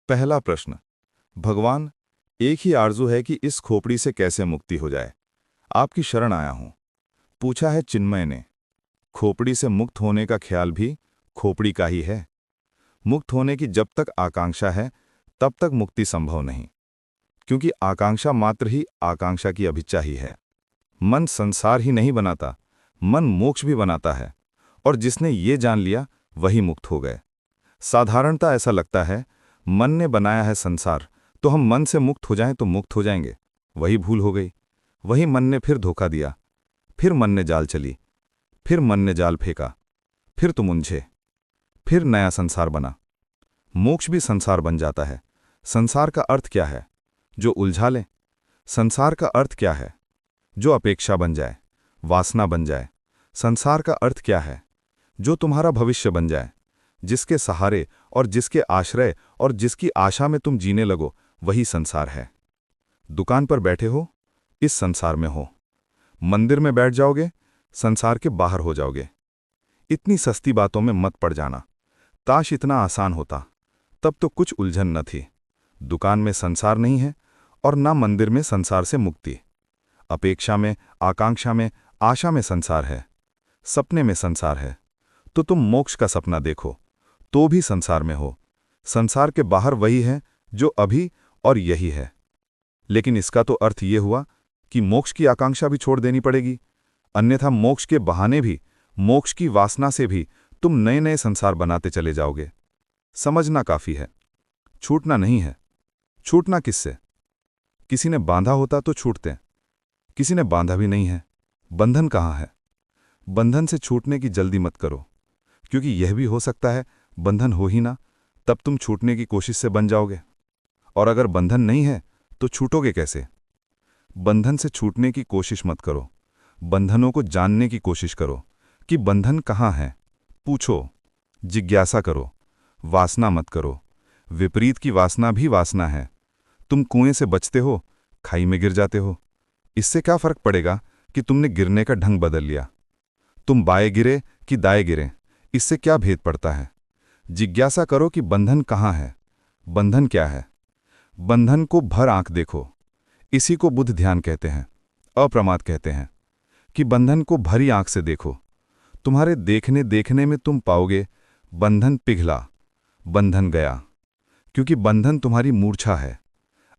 पहला प्रश्न। भगवान, एक ही आरजू है कि इस खोपड़ी से कैसे मुक्ति हो जाए। आपकी शरण आया हूं। पूछा है चिन्मय ने। खोपड़ी से मुक्त होने का ख्याल भी खोपड़ी का ही है। मुक्त होने की जब तक आकांक्षा है तब तक मुक्ति संभव नहीं, क्योंकि आकांक्षा मात्र ही आकांक्षा की अभिच्छा ही है। मन संसार ही नहीं बनाता, मन मोक्ष भी बनाता है, और जिसने ये जान लिया वही मुक्त हो गए। साधारणता ऐसा लगता है मन ने बनाया है संसार, तो हम मन से मुक्त हो जाएं तो मुक्त हो जाएंगे। वही भूल हो गई। वही मन ने फिर धोखा दिया। फिर मन ने जाल चली। फिर मन ने जाल फेंका। फिर तुम उलझे। फिर नया संसार बना। मोक्ष भी संसार बन जाता है। संसार का अर्थ क्या है? जो उलझा ले। संसार का अर्थ क्या है? जो अपेक्षा बन जाए, वासना बन जाए। संसार का अर्थ क्या है? जो तुम्हारा भविष्य बन जाए, जिसके सहारे और जिसके आश्रय और जिसकी आशा में तुम जीने लगो, वही संसार है। दुकान पर बैठे हो, इस संसार में हो। मंदिर में बैठ जाओगे, संसार के बाहर हो जाओगे। इतनी सस्ती बातों में मत पड़ जाना। काश इतना आसान होता, तब तो कुछ उलझन न थी। दुकान में संसार नहीं है और ना मंदिर में संसार से मुक्ति। अपेक्षा में, आकांक्षा में, आशा में संसार है। सपने में संसार है। तो तुम मोक्ष का सपना देखो, तो भी संसार में हो। संसार के बाहर वही है जो अभी और यही है। लेकिन इसका तो अर्थ ये हुआ कि मोक्ष की आकांक्षा भी छोड़ देनी पड़ेगी, अन्यथा मोक्ष के बहाने भी, मोक्ष की वासना से भी तुम नए नए संसार बनाते चले जाओगे। समझना काफी है, छूटना नहीं है। छूटना किससे? किसी ने बांधा होता तो छूटते, किसी ने बांधा भी नहीं है। बंधन कहाँ है? बंधन से छूटने की जल्दी मत करो, क्योंकि यह भी हो सकता है बंधन हो ही ना, तब तुम छूटने की कोशिश से बन जाओगे। और अगर बंधन नहीं है तो छूटोगे कैसे? बंधन से छूटने की कोशिश मत करो, बंधनों को जानने की कोशिश करो कि बंधन कहाँ है। पूछो, जिज्ञासा करो, वासना मत करो। विपरीत की वासना भी वासना है। तुम कुएं से बचते हो, खाई में गिर जाते हो। इससे क्या फर्क पड़ेगा कि तुमने गिरने का ढंग बदल लिया? तुम बाएं गिरे कि दाएं गिरे, इससे क्या भेद पड़ता है? जिज्ञासा करो कि बंधन कहाँ है, बंधन क्या है। बंधन को भर आंख देखो। इसी को बुद्ध ध्यान कहते हैं, अप्रमाद कहते हैं, कि बंधन को भरी आंख से देखो। तुम्हारे देखने देखने में तुम पाओगे बंधन पिघला, बंधन गया, क्योंकि बंधन तुम्हारी मूर्छा है।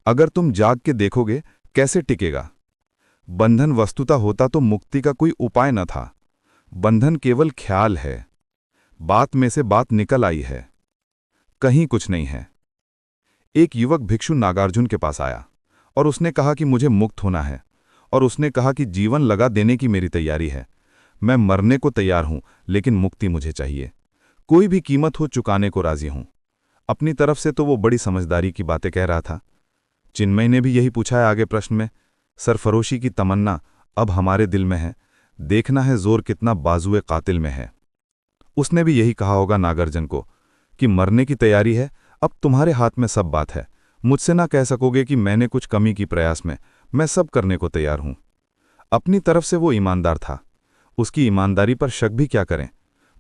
अगर तुम जाग के देखोगे कैसे टिकेगा? बंधन वस्तुतः होता तो मुक्ति का कोई उपाय न था। बंधन केवल ख्याल है। बात में से बात निकल आई है, कहीं कुछ नहीं है। एक युवक भिक्षु नागार्जुन के पास आया और उसने कहा कि मुझे मुक्त होना है, और उसने कहा कि जीवन लगा देने की मेरी तैयारी है। मैं मरने को तैयार हूं, लेकिन मुक्ति मुझे चाहिए। कोई भी कीमत हो चुकाने को राजी हूं। अपनी तरफ से तो वो बड़ी समझदारी की बातें कह रहा था। चिन्मय ने भी यही पूछा है आगे प्रश्न में। सरफरोशी की तमन्ना अब हमारे दिल में है, देखना है जोर कितना बाजुए कातिल में है। उसने भी यही कहा होगा नागार्जुन को कि मरने की तैयारी है, अब तुम्हारे हाथ में सब बात है। मुझसे ना कह सकोगे कि मैंने कुछ कमी की प्रयास में, मैं सब करने को तैयार हूं। अपनी तरफ से वो ईमानदार था, उसकी ईमानदारी पर शक भी क्या करें।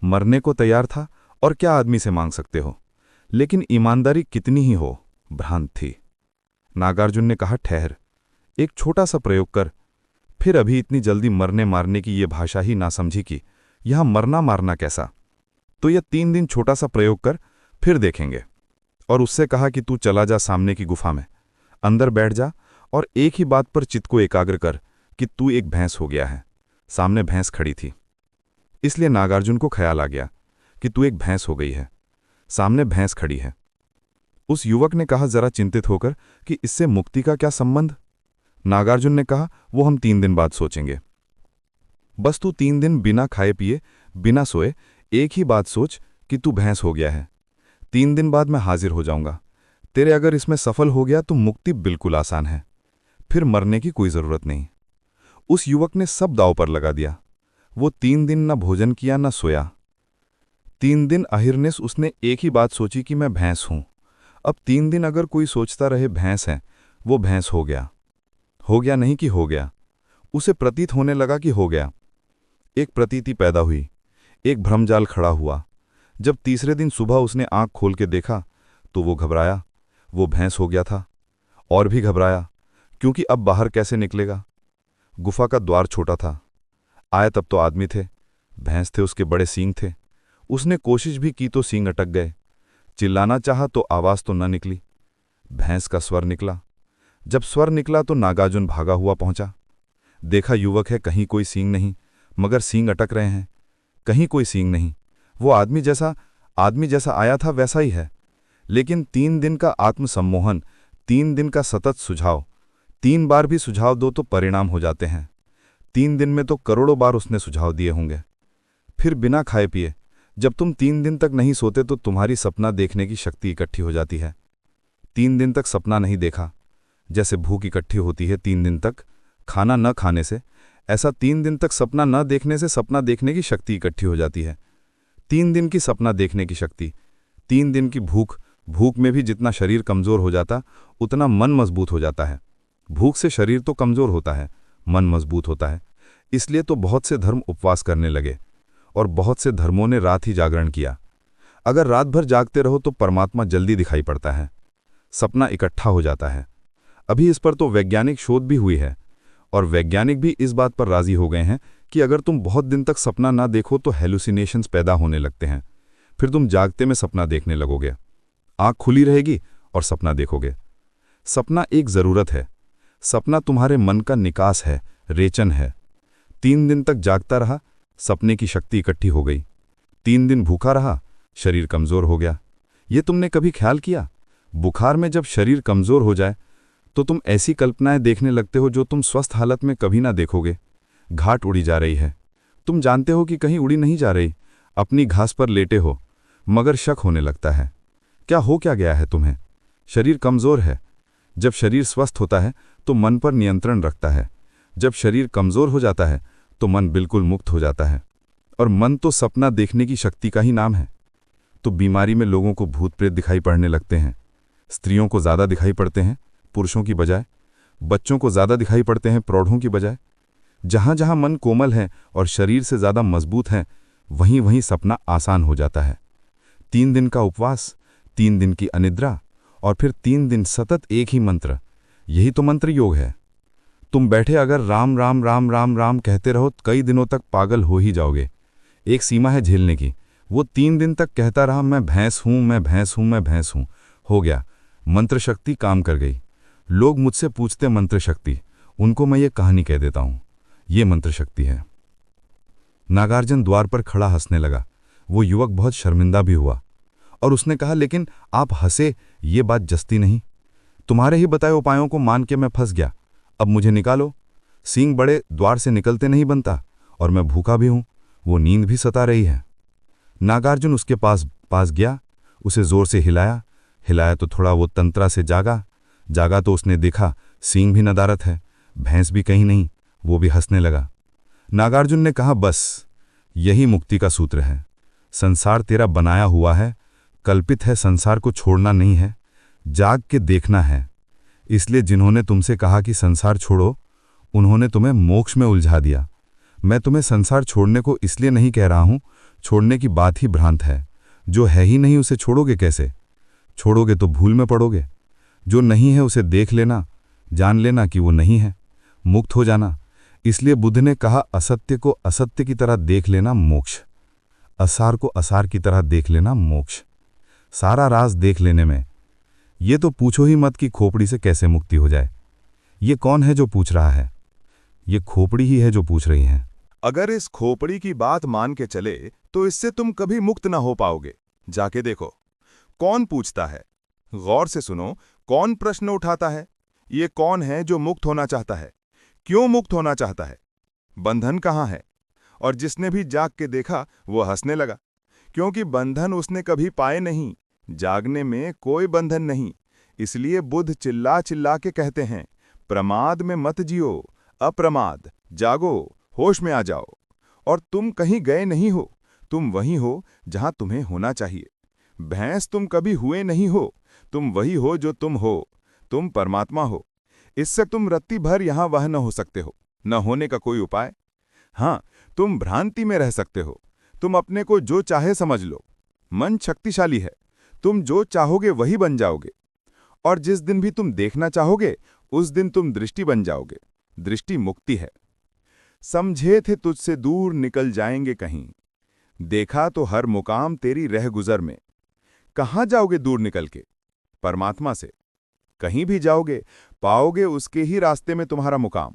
मरने को तैयार था और क्या आदमी से मांग सकते हो। लेकिन ईमानदारी कितनी ही हो, भ्रांत थी। नागार्जुन ने कहा, ठहर, एक छोटा सा प्रयोग कर। फिर अभी इतनी जल्दी मरने मारने की ये भाषा ही ना समझी कि यहां मरना मारना कैसा। तो यह 3 दिन छोटा सा प्रयोग कर, फिर देखेंगे। और उससे कहा कि तू चला जा सामने की गुफा में, अंदर बैठ जा और एक ही बात पर चित्त को एकाग्र कर कि तू एक भैंस हो गया है। सामने भैंस खड़ी थी, इसलिए नागार्जुन को ख्याल आ गया कि तू एक भैंस हो गई है, सामने भैंस खड़ी है। उस युवक ने कहा जरा चिंतित होकर कि इससे मुक्ति का क्या संबंध? नागार्जुन ने कहा, वो हम 3 दिन बाद सोचेंगे। बस तू 3 दिन बिना खाए पिए, बिना सोए एक ही बात सोच कि तू भैंस हो गया है। 3 दिन बाद मैं हाजिर हो जाऊंगा। तेरे अगर इसमें सफल हो गया तो मुक्ति बिल्कुल आसान है, फिर मरने की कोई जरूरत नहीं। उस युवक ने सब दांव पर लगा दिया। वो 3 दिन न भोजन किया न सोया। 3 दिन अहिर्निश उसने एक ही बात सोची कि मैं भैंस हूं। अब 3 दिन अगर कोई सोचता रहे भैंस है, वो भैंस हो गया। हो गया नहीं कि हो गया, उसे प्रतीत होने लगा कि हो गया। एक प्रतीति पैदा हुई, एक भ्रमजाल खड़ा हुआ। जब तीसरे दिन सुबह उसने आंख खोल के देखा तो वो घबराया। वो भैंस हो गया था। और भी घबराया, क्योंकि अब बाहर कैसे निकलेगा। गुफा का द्वार छोटा था। आए तब तो आदमी थे, भैंस थे, उसके बड़े सींग थे। उसने कोशिश भी की तो सींग अटक गए। चिल्लाना चाहा तो आवाज तो न निकली। भैंस का स्वर निकला। जब स्वर निकला तो नागार्जुन भागा हुआ पहुंचा। देखा युवक है, कहीं कोई सींग नहीं, मगर सींग अटक रहे हैं। कहीं कोई सींग नहीं। वो आदमी जैसा आया था वैसा ही है। लेकिन 3 दिन का आत्मसम्मोहन, 3 दिन का सतत सुझाव, 3 बार भी सुझाव दो तो परिणाम हो जाते हैं। 3 दिन में तो करोड़ों बार उसने सुझाव दिए होंगे। फिर बिना खाए पिए जब तुम 3 दिन तक नहीं सोते तो तुम्हारी सपना देखने की शक्ति इकट्ठी हो जाती है। 3 दिन तक सपना नहीं देखा, जैसे भूख इकट्ठी होती है 3 दिन तक खाना न खाने से, ऐसा 3 दिन तक सपना न देखने से सपना देखने की शक्ति इकट्ठी हो जाती है। 3 दिन की सपना देखने की शक्ति, 3 दिन की भूख में भी जितना शरीर कमजोर हो जाता उतना मन मजबूत हो जाता है। भूख से शरीर तो कमजोर होता है, मन मजबूत होता है। इसलिए तो बहुत से धर्म उपवास करने लगे और बहुत से धर्मों ने रात ही जागरण किया। अगर रात भर जागते रहो तो परमात्मा जल्दी दिखाई पड़ता है, सपना इकट्ठा हो जाता है। अभी इस पर तो वैज्ञानिक शोध भी हुई है और वैज्ञानिक भी इस बात पर राजी हो गए हैं कि अगर तुम बहुत दिन तक सपना ना देखो तो हेलुसिनेशंस पैदा होने लगते हैं। फिर तुम जागते में सपना देखने लगोगे, आंख खुली रहेगी और सपना देखोगे। सपना एक जरूरत है, सपना तुम्हारे मन का निकास है, रेचन है। 3 दिन तक जागता रहा, सपने की शक्ति इकट्ठी हो गई। 3 दिन भूखा रहा, शरीर कमजोर हो गया। ये तुमने कभी ख्याल किया? बुखार में जब शरीर कमजोर हो जाए तो तुम ऐसी कल्पनाएं देखने लगते हो जो तुम स्वस्थ हालत में कभी ना देखोगे। घाट उड़ी जा रही है, तुम जानते हो कि कहीं उड़ी नहीं जा रही, अपनी घास पर लेटे हो, मगर शक होने लगता है। क्या गया है तुम्हें? शरीर कमजोर है। जब शरीर स्वस्थ होता है तो मन पर नियंत्रण रखता है। जब शरीर कमजोर हो जाता है तो मन बिल्कुल मुक्त हो जाता है। और मन तो सपना देखने की शक्ति का ही नाम है। तो बीमारी में लोगों को भूत प्रेत दिखाई पड़ने लगते हैं। स्त्रियों को ज़्यादा दिखाई पड़ते हैं पुरुषों की बजाय, बच्चों को ज़्यादा दिखाई पड़ते हैं प्रौढ़ों की बजाय। जहाँ जहाँ मन कोमल है और शरीर से ज़्यादा मजबूत है, वहीं वहीं सपना आसान हो जाता है। 3 दिन का उपवास, 3 दिन की अनिद्रा और फिर 3 दिन सतत एक ही मंत्र, यही तो मंत्र योग है। तुम बैठे अगर राम राम राम राम राम कहते रहो कई दिनों तक पागल हो ही जाओगे। एक सीमा है झेलने की। वो 3 दिन तक कहता रहा, मैं भैंस हूं, मैं भैंस हूं, मैं भैंस हूं। हो गया, मंत्र शक्ति काम कर गई। लोग मुझसे पूछते मंत्र शक्ति, उनको मैं ये कहानी कह देता हूं, ये मंत्र शक्ति है। नागार्जुन द्वार पर खड़ा हंसने लगा। वो युवक बहुत शर्मिंदा भी हुआ और उसने कहा, लेकिन आप हंसे, ये बात जस्ती नहीं। तुम्हारे ही बताए उपायों को मान के मैं फंस गया। अब मुझे निकालो। सींग बड़े द्वार से निकलते नहीं बनता और मैं भूखा भी हूं, वो नींद भी सता रही है। नागार्जुन उसके पास गया, उसे जोर से हिलाया तो थोड़ा वो तंत्रा से जागा तो उसने देखा सींग भी नदारत है, भैंस भी कहीं नहीं। वो भी हंसने लगा। नागार्जुन ने कहा, बस यही मुक्ति का सूत्र है। संसार तेरा बनाया हुआ है, कल्पित है, संसार को छोड़ना नहीं है, जाग के देखना है। इसलिए जिन्होंने तुमसे कहा कि संसार छोड़ो, उन्होंने तुम्हें मोक्ष में उलझा दिया। मैं तुम्हें संसार छोड़ने को इसलिए नहीं कह रहा हूं, छोड़ने की बात ही भ्रांत है। जो है ही नहीं उसे छोड़ोगे कैसे? छोड़ोगे तो भूल में पड़ोगे। जो नहीं है उसे देख लेना, जान लेना कि वो नहीं है, मुक्त हो जाना। इसलिए बुद्ध ने कहा, असत्य को असत्य की तरह देख लेना मोक्ष, असार को असार की तरह देख लेना मोक्ष। सारा राज देख लेने में। ये तो पूछो ही मत कि खोपड़ी से कैसे मुक्ति हो जाए। ये कौन है जो पूछ रहा है? ये खोपड़ी ही है जो पूछ रही है। अगर इस खोपड़ी की बात मान के चले तो इससे तुम कभी मुक्त ना हो पाओगे। जाके देखो कौन पूछता है, गौर से सुनो कौन प्रश्न उठाता है। ये कौन है जो मुक्त होना चाहता है? क्यों मुक्त होना चाहता है? बंधन कहाँ है? और जिसने भी जाग के देखा वो हंसने लगा, क्योंकि बंधन उसने कभी पाए नहीं। जागने में कोई बंधन नहीं। इसलिए बुद्ध चिल्ला चिल्ला के कहते हैं, प्रमाद में मत जियो, अप्रमाद, जागो, होश में आ जाओ। और तुम कहीं गए नहीं हो, तुम वहीं हो जहां तुम्हें होना चाहिए। भैंस तुम कभी हुए नहीं हो, तुम वही हो जो तुम हो, तुम परमात्मा हो। इससे तुम रत्ती भर यहां वह न हो सकते हो, न होने का कोई उपाय। हाँ, तुम भ्रांति में रह सकते हो, तुम अपने को जो चाहे समझ लो। मन शक्तिशाली है, तुम जो चाहोगे वही बन जाओगे। और जिस दिन भी तुम देखना चाहोगे उस दिन तुम दृष्टि बन जाओगे। दृष्टि मुक्ति है। समझे थे तुझसे दूर निकल जाएंगे कहीं, देखा तो हर मुकाम तेरी रह गुजर में। कहाँ जाओगे दूर निकल के? परमात्मा से। कहीं भी जाओगे पाओगे उसके ही रास्ते में तुम्हारा मुकाम।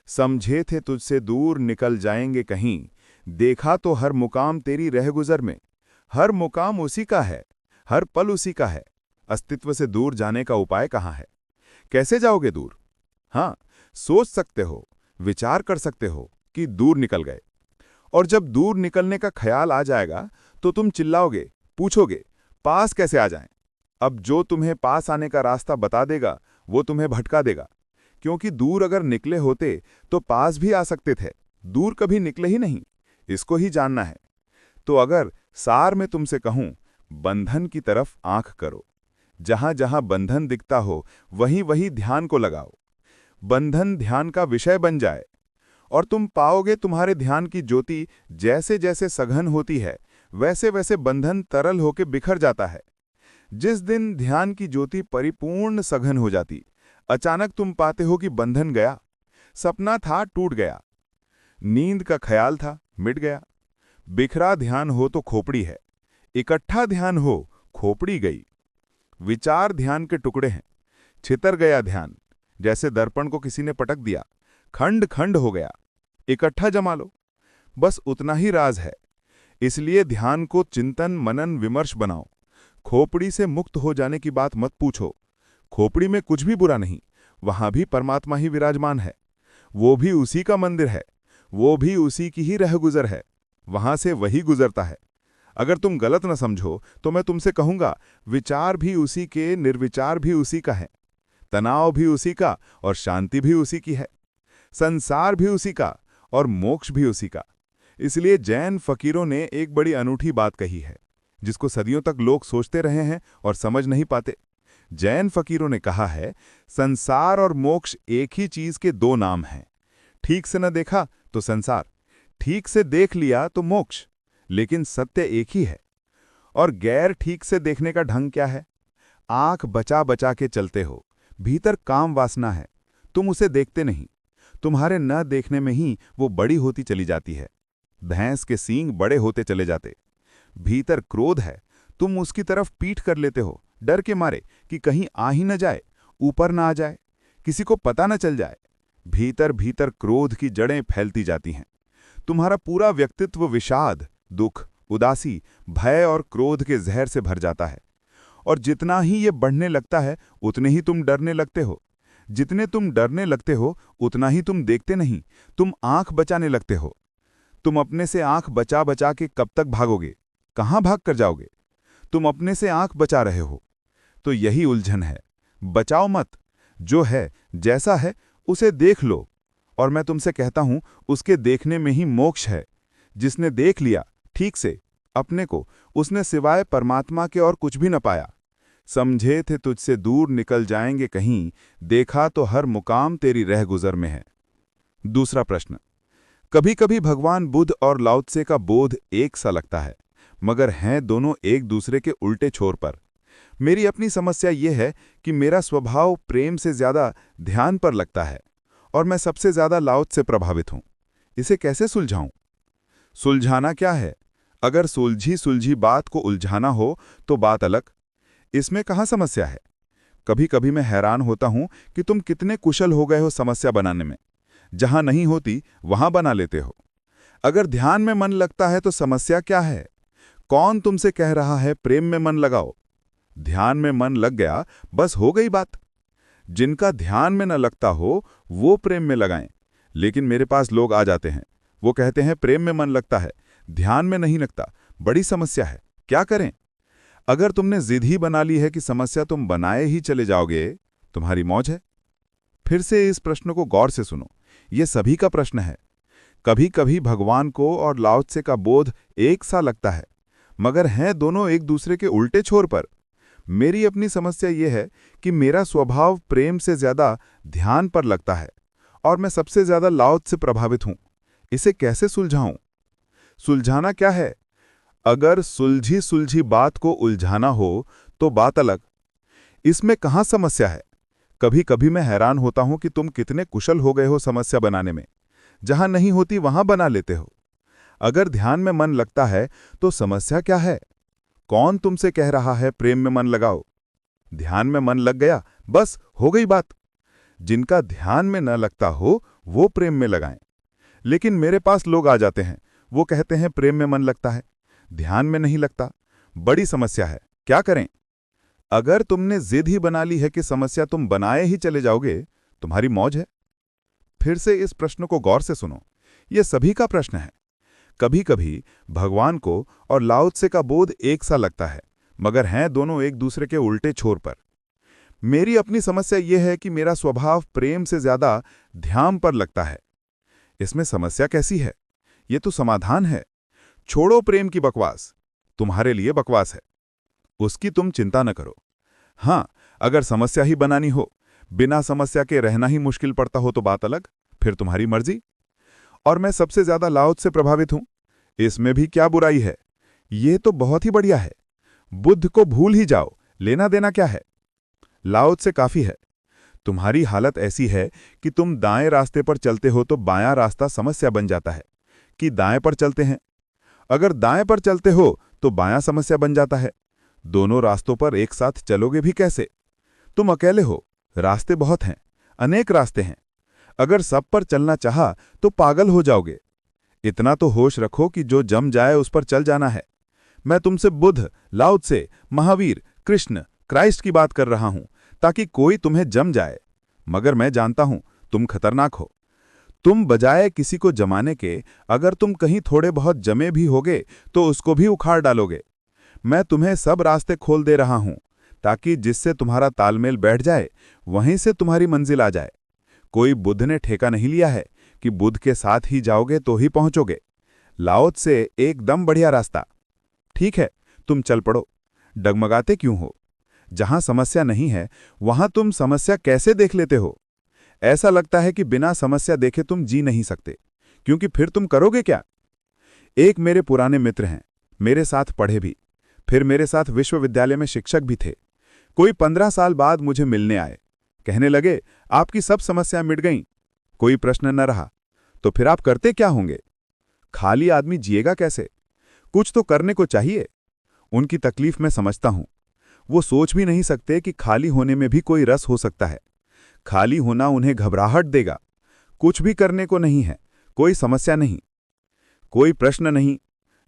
समझे थे तुझसे दूर निकल जाएंगे कहीं, देखा तो हर मुकाम तेरी रह गुजर में। हर मुकाम उसी का है, हर पल उसी का है। अस्तित्व से दूर जाने का उपाय कहाँ है? कैसे जाओगे दूर? हाँ, सोच सकते हो, विचार कर सकते हो कि दूर निकल गए। और जब दूर निकलने का ख्याल आ जाएगा तो तुम चिल्लाओगे, पूछोगे पास कैसे आ जाएं? अब जो तुम्हें पास आने का रास्ता बता देगा वो तुम्हें भटका देगा, क्योंकि दूर अगर निकले होते तो पास भी आ सकते थे। दूर कभी निकले ही नहीं, इसको ही जानना है। तो अगर सार में तुमसे कहूं, बंधन की तरफ आंख करो। जहां जहां बंधन दिखता हो वहीं वहीं ध्यान को लगाओ। बंधन ध्यान का विषय बन जाए और तुम पाओगे तुम्हारे ध्यान की ज्योति जैसे जैसे सघन होती है वैसे वैसे बंधन तरल होकर बिखर जाता है। जिस दिन ध्यान की ज्योति परिपूर्ण सघन हो जाती, अचानक तुम पाते हो कि बंधन गया। सपना था, टूट गया। नींद का ख्याल था, मिट गया। बिखरा ध्यान हो तो खोपड़ी है, इकट्ठा ध्यान हो खोपड़ी गई। विचार ध्यान के टुकड़े हैं, छितर गया ध्यान, जैसे दर्पण को किसी ने पटक दिया, खंड खंड हो गया। इकट्ठा जमा लो, बस उतना ही राज है। इसलिए ध्यान को चिंतन मनन विमर्श बनाओ। खोपड़ी से मुक्त हो जाने की बात मत पूछो। खोपड़ी में कुछ भी बुरा नहीं, वहां भी परमात्मा ही विराजमान है। वो भी उसी का मंदिर है, वो भी उसी की ही रहगुजर है, वहां से वही गुजरता है। अगर तुम गलत न समझो तो मैं तुमसे कहूंगा, विचार भी उसी के, निर्विचार भी उसी का है, तनाव भी उसी का और शांति भी उसी की है, संसार भी उसी का और मोक्ष भी उसी का। इसलिए जैन फकीरों ने एक बड़ी अनूठी बात कही है, जिसको सदियों तक लोग सोचते रहे हैं और समझ नहीं पाते। जैन फकीरों ने कहा है, संसार और मोक्ष एक ही चीज के दो नाम हैं। ठीक से न देखा तो संसार, ठीक से देख लिया तो मोक्ष। लेकिन सत्य एक ही है। और गैर ठीक से देखने का ढंग क्या है? आंख बचा बचा के चलते हो, भीतर काम वासना है, तुम उसे देखते नहीं। तुम्हारे न देखने में ही वो बड़ी होती चली जाती है। भैंस के सींग बड़े होते चले जाते। भीतर क्रोध है, तुम उसकी तरफ पीठ कर लेते हो, डर के मारे कि कहीं आ ही न जाए, ऊपर ना आ जाए, किसी को पता न चल जाए। भीतर भीतर क्रोध की जड़ें फैलती जाती हैं। तुम्हारा पूरा व्यक्तित्व विषाद, दुख, उदासी, भय और क्रोध के जहर से भर जाता है। और जितना ही ये बढ़ने लगता है उतने ही तुम डरने लगते हो। जितने तुम डरने लगते हो उतना ही तुम देखते नहीं, तुम आंख बचाने लगते हो। तुम अपने से आंख बचा बचा के कब तक भागोगे? कहां भाग कर जाओगे? तुम अपने से आंख बचा रहे हो। तो यही उलझन है। बचाओ मत, जो है जैसा है उसे देख लो। और मैं तुमसे कहता हूं, उसके देखने में ही मोक्ष है। जिसने देख लिया ठीक से अपने को, उसने सिवाय परमात्मा के और कुछ भी न पाया। समझे थे तुझसे दूर निकल जाएंगे कहीं, देखा तो हर मुकाम तेरी रह गुजर में है। दूसरा प्रश्न, कभी कभी भगवान बुद्ध और लाओ त्से का बोध एक सा लगता है, मगर हैं दोनों एक दूसरे के उल्टे छोर पर। मेरी अपनी समस्या यह है कि मेरा स्वभाव प्रेम से ज्यादा ध्यान पर लगता है और मैं सबसे ज्यादा लाओ त्से से प्रभावित हूं। इसे कैसे सुलझाऊं? सुलझाना क्या है? अगर सुलझी सुलझी बात को उलझाना हो तो बात अलग। इसमें कहाँ समस्या है? कभी कभी मैं हैरान होता हूं कि तुम कितने कुशल हो गए हो समस्या बनाने में। जहां नहीं होती वहां बना लेते हो। अगर ध्यान में मन लगता है तो समस्या क्या है? कौन तुमसे कह रहा है प्रेम में मन लगाओ? ध्यान में मन लग गया, बस हो गई बात। जिनका ध्यान में न लगता हो वो प्रेम में लगाएं। लेकिन मेरे पास लोग आ जाते हैं, वो कहते हैं प्रेम में मन लगता है, ध्यान में नहीं लगता, बड़ी समस्या है, क्या करें? अगर तुमने जिद ही बना ली है कि समस्या तुम बनाए ही चले जाओगे, तुम्हारी मौज है। फिर से इस प्रश्न को गौर से सुनो, ये सभी का प्रश्न है। कभी कभी भगवान को और लाओ त्से का बोध एक सा लगता है, मगर हैं दोनों एक दूसरे के उल्टे छोर पर। मेरी अपनी समस्या यह है कि मेरा स्वभाव प्रेम से ज्यादा ध्यान पर लगता है और मैं सबसे ज्यादा लाओ त्से से प्रभावित हूं। इसे कैसे सुलझाऊं? सुलझाना क्या है? अगर सुलझी सुलझी बात को उलझाना हो तो बात अलग। इसमें कहाँ समस्या है? कभी कभी मैं हैरान होता हूं कि तुम कितने कुशल हो गए हो समस्या बनाने में। जहां नहीं होती वहां बना लेते हो। अगर ध्यान में मन लगता है तो समस्या क्या है? कौन तुमसे कह रहा है प्रेम में मन लगाओ? ध्यान में मन लग गया, बस हो गई बात। जिनका ध्यान में न लगता हो वो प्रेम में लगाएं। लेकिन मेरे पास लोग आ जाते हैं, वो कहते हैं प्रेम में मन लगता है, ध्यान में नहीं लगता। बड़ी समस्या है, क्या करें? अगर तुमने जिद ही बना ली है कि समस्या तुम बनाए ही चले जाओगे, तुम्हारी मौज है। फिर से इस प्रश्न को गौर से सुनो, यह सभी का प्रश्न है। कभी कभी भगवान को और लाओ त्से का बोध एक सा लगता है, मगर हैं दोनों एक दूसरे के उल्टे छोर पर। मेरी अपनी समस्या यह है कि मेरा स्वभाव प्रेम से ज्यादा ध्यान पर लगता है। इसमें समस्या कैसी है? ये तो समाधान है। छोड़ो प्रेम की बकवास, तुम्हारे लिए बकवास है, उसकी तुम चिंता न करो। हां, अगर समस्या ही बनानी हो, बिना समस्या के रहना ही मुश्किल पड़ता हो तो बात अलग, फिर तुम्हारी मर्जी। और मैं सबसे ज्यादा लाओ त्से से प्रभावित हूं। इसमें भी क्या बुराई है? ये तो बहुत ही बढ़िया है। बुद्ध को भूल ही जाओ, लेना देना क्या है? लाओ त्से काफी है। तुम्हारी हालत ऐसी है कि तुम दाएं रास्ते पर चलते हो तो बायां रास्ता समस्या बन जाता है, कि दाएं पर चलते हैं। अगर दाएं पर चलते हो तो बायां समस्या बन जाता है। दोनों रास्तों पर एक साथ चलोगे भी कैसे? तुम अकेले हो, रास्ते बहुत हैं, अनेक रास्ते हैं। अगर सब पर चलना चाहा तो पागल हो जाओगे। इतना तो होश रखो कि जो जम जाए उस पर चल जाना है। मैं तुमसे बुद्ध, लाओ त्से, महावीर, कृष्ण, क्राइस्ट की बात कर रहा हूं, ताकि कोई तुम्हें जम जाए। मगर मैं जानता हूं तुम खतरनाक हो। तुम बजाय किसी को जमाने के, अगर तुम कहीं थोड़े बहुत जमे भी होगे तो उसको भी उखाड़ डालोगे। मैं तुम्हें सब रास्ते खोल दे रहा हूं, ताकि जिससे तुम्हारा तालमेल बैठ जाए वहीं से तुम्हारी मंजिल आ जाए। कोई बुद्ध ने ठेका नहीं लिया है कि बुद्ध के साथ ही जाओगे तो ही पहुंचोगे। लाओ त्से एकदम बढ़िया रास्ता। ठीक है, तुम चल पड़ो। डगमगाते क्यों हो? जहां समस्या नहीं है वहां तुम समस्या कैसे देख लेते हो? ऐसा लगता है कि बिना समस्या देखे तुम जी नहीं सकते, क्योंकि फिर तुम करोगे क्या? एक मेरे पुराने मित्र हैं, मेरे साथ पढ़े भी, फिर मेरे साथ विश्वविद्यालय में शिक्षक भी थे। कोई 15 साल बाद मुझे मिलने आए। कहने लगे, आपकी सब समस्या मिट गईं, कोई प्रश्न न रहा। तो फिर आप करते क्या होंगे? खाली आदमी जिएगा कैसे? कुछ तो करने को चाहिए। उनकी तकलीफ मैं समझता हूं। वो सोच भी नहीं सकते कि खाली होने में भी कोई रस हो सकता है। खाली होना उन्हें घबराहट देगा। कुछ भी करने को नहीं है, कोई समस्या नहीं, कोई प्रश्न नहीं,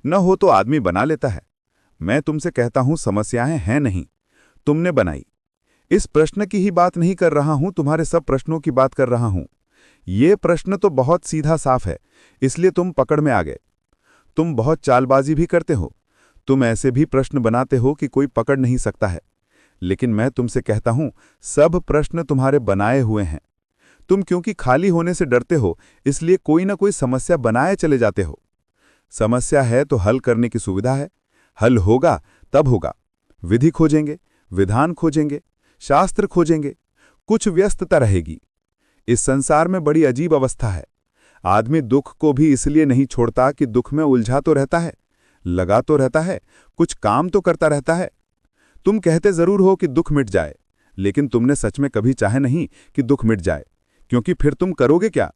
न हो तो आदमी बना लेता है। मैं तुमसे कहता हूं समस्याएं हैं नहीं, तुमने बनाई। इस प्रश्न की ही बात नहीं कर रहा हूं, तुम्हारे सब प्रश्नों की बात कर रहा हूं। ये प्रश्न तो बहुत सीधा साफ है, इसलिए तुम पकड़ में आ गए। तुम बहुत चालबाजी भी करते हो। तुम ऐसे भी प्रश्न बनाते हो कि कोई पकड़ नहीं सकता है। लेकिन मैं तुमसे कहता हूं, सब प्रश्न तुम्हारे बनाए हुए हैं। तुम क्योंकि खाली होने से डरते हो, इसलिए कोई ना कोई समस्या बनाए चले जाते हो। समस्या है तो हल करने की सुविधा है। हल होगा तब होगा। विधि खोजेंगे, विधान खोजेंगे, शास्त्र खोजेंगे, कुछ व्यस्तता रहेगी। इस संसार में बड़ी अजीब अवस्था है। आदमी दुख को भी इसलिए नहीं छोड़ता कि दुख में उलझा तो रहता है, लगा तो रहता है, कुछ काम तो करता रहता है। तुम कहते जरूर हो कि दुख मिट जाए, लेकिन तुमने सच में कभी चाहे नहीं कि दुख मिट जाए, क्योंकि फिर तुम करोगे क्या?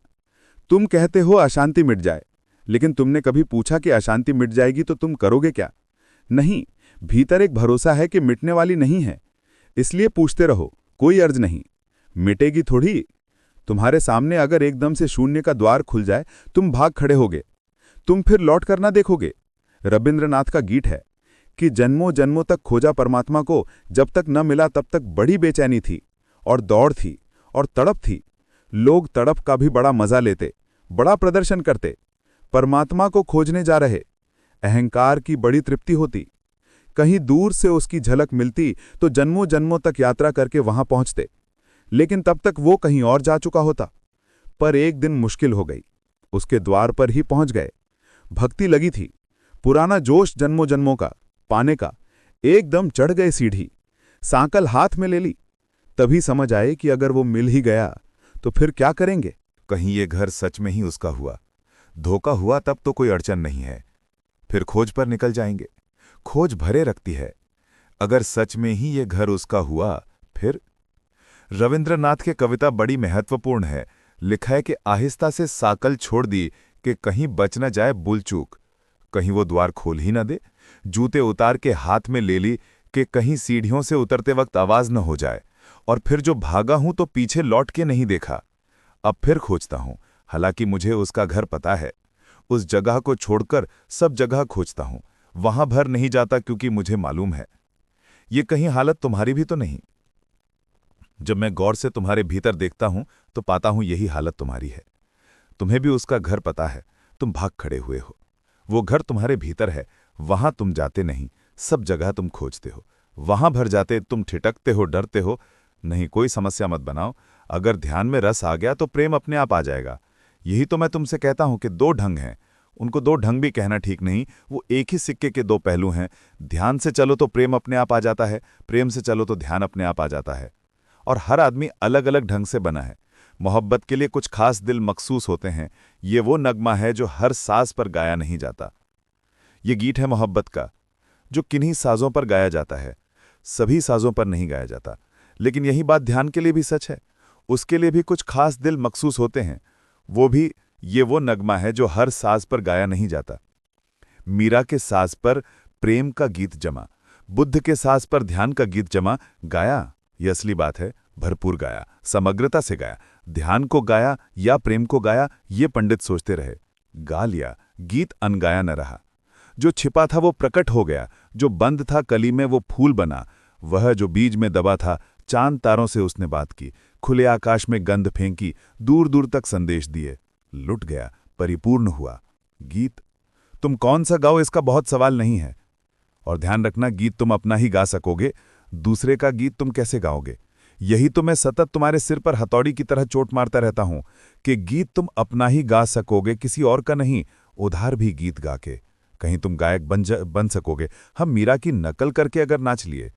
तुम कहते हो अशांति मिट जाए, लेकिन तुमने कभी पूछा कि अशांति मिट जाएगी तो तुम करोगे क्या? नहीं, भीतर एक भरोसा है कि मिटने वाली नहीं है, इसलिए पूछते रहो, कोई अर्ज नहीं। मिटेगी थोड़ी। तुम्हारे सामने अगर एकदम से शून्य का द्वार खुल जाए, तुम भाग खड़े होगे। तुम फिर लौट कर ना देखोगे। रविंद्रनाथ का गीत है कि जन्मों जन्मों तक खोजा परमात्मा को, जब तक न मिला तब तक बड़ी बेचैनी थी और दौड़ थी और तड़प थी। लोग तड़प का भी बड़ा मजा लेते, बड़ा प्रदर्शन करते। परमात्मा को खोजने जा रहे, अहंकार की बड़ी तृप्ति होती। कहीं दूर से उसकी झलक मिलती तो जन्मों जन्मों तक यात्रा करके वहां पहुंचते, लेकिन तब तक वो कहीं और जा चुका होता। पर एक दिन मुश्किल हो गई, उसके द्वार पर ही पहुंच गए। भक्ति लगी थी, पुराना जोश जन्मों जन्मों का पाने का। एकदम चढ़ गए सीढ़ी, सांकल हाथ में ले ली। तभी समझ आए कि अगर वो मिल ही गया तो फिर क्या करेंगे? कहीं ये घर सच में ही उसका हुआ, धोखा हुआ तब तो कोई अड़चन नहीं है, फिर खोज पर निकल जाएंगे। खोज भरे रखती है। अगर सच में ही ये घर उसका हुआ रविंद्रनाथ की कविता बड़ी महत्वपूर्ण है। लिखा है कि आहिस्ता से साकल छोड़ दी कि कहीं बच न जाए भूल चूक, कहीं वो द्वार खोल ही न दे। जूते उतार के हाथ में ले ली कि कहीं सीढ़ियों से उतरते वक्त आवाज न हो जाए। और फिर जो भागा हूं तो पीछे लौट के नहीं देखा। अब फिर खोजता हूं, हालांकि मुझे उसका घर पता है। उस जगह को छोड़कर सब जगह खोजता हूं, वहां भर नहीं जाता क्योंकि मुझे मालूम है ये कहीं हालत तुम्हारी भी तो नहीं। जब मैं गौर से तुम्हारे भीतर देखता हूं तो पाता हूं यही हालत तुम्हारी है। तुम्हें भी उसका घर पता है, तुम भाग खड़े हुए हो। वो घर तुम्हारे भीतर है, वहां तुम जाते नहीं, सब जगह तुम खोजते हो। वहां भर जाते तुम ठिठकते हो, डरते हो। नहीं, कोई समस्या मत बनाओ। अगर ध्यान में रस आ गया तो प्रेम अपने आप आ जाएगा। यही तो मैं तुमसे कहता हूं कि दो ढंग हैं। उनको दो ढंग भी कहना ठीक नहीं, वो एक ही सिक्के के दो पहलू हैं। ध्यान से चलो तो प्रेम अपने आप आ जाता है, प्रेम से चलो तो ध्यान अपने आप आ जाता है। और हर आदमी अलग अलग ढंग से बना है। मोहब्बत के लिए कुछ खास दिल मखसूस होते हैं। ये वो नगमा है जो हर साज पर गाया नहीं जाता। ये गीत है मोहब्बत का, जो किन्हीं साजों पर गाया जाता है, सभी साजों पर नहीं गाया जाता। लेकिन यही बात ध्यान के लिए भी सच है। उसके लिए भी कुछ खास दिल मखसूस होते हैं। ये वो नगमा है जो हर साज पर गाया नहीं जाता। मीरा के साज पर प्रेम का गीत जमा, बुद्ध के साज पर ध्यान का गीत जमा। गाया, ये असली बात है, भरपूर गाया, समग्रता से गाया। ध्यान को गाया या प्रेम को गाया, ये पंडित सोचते रहे। गा लिया, गीत अनगाया न रहा। जो छिपा था वो प्रकट हो गया, जो बंद था कली में वो फूल बना। वह जो बीज में दबा था, चांद तारों से उसने बात की, खुले आकाश में गंध फेंकी, दूर दूर तक संदेश दिए। लुट गया, परिपूर्ण हुआ। गीत तुम कौन सा गाओ इसका बहुत सवाल नहीं है। और ध्यान रखना, गीत तुम अपना ही गा सकोगे, दूसरे का गीत तुम कैसे गाओगे। यही तो मैं सतत तुम्हारे सिर पर हथौड़ी की तरह चोट मारता रहता हूं कि गीत तुम अपना ही गा सकोगे, किसी और का नहीं। उधार भी गीत गा के कहीं तुम गायक बन सकोगे। हम मीरा की नकल करके अगर नाच लिए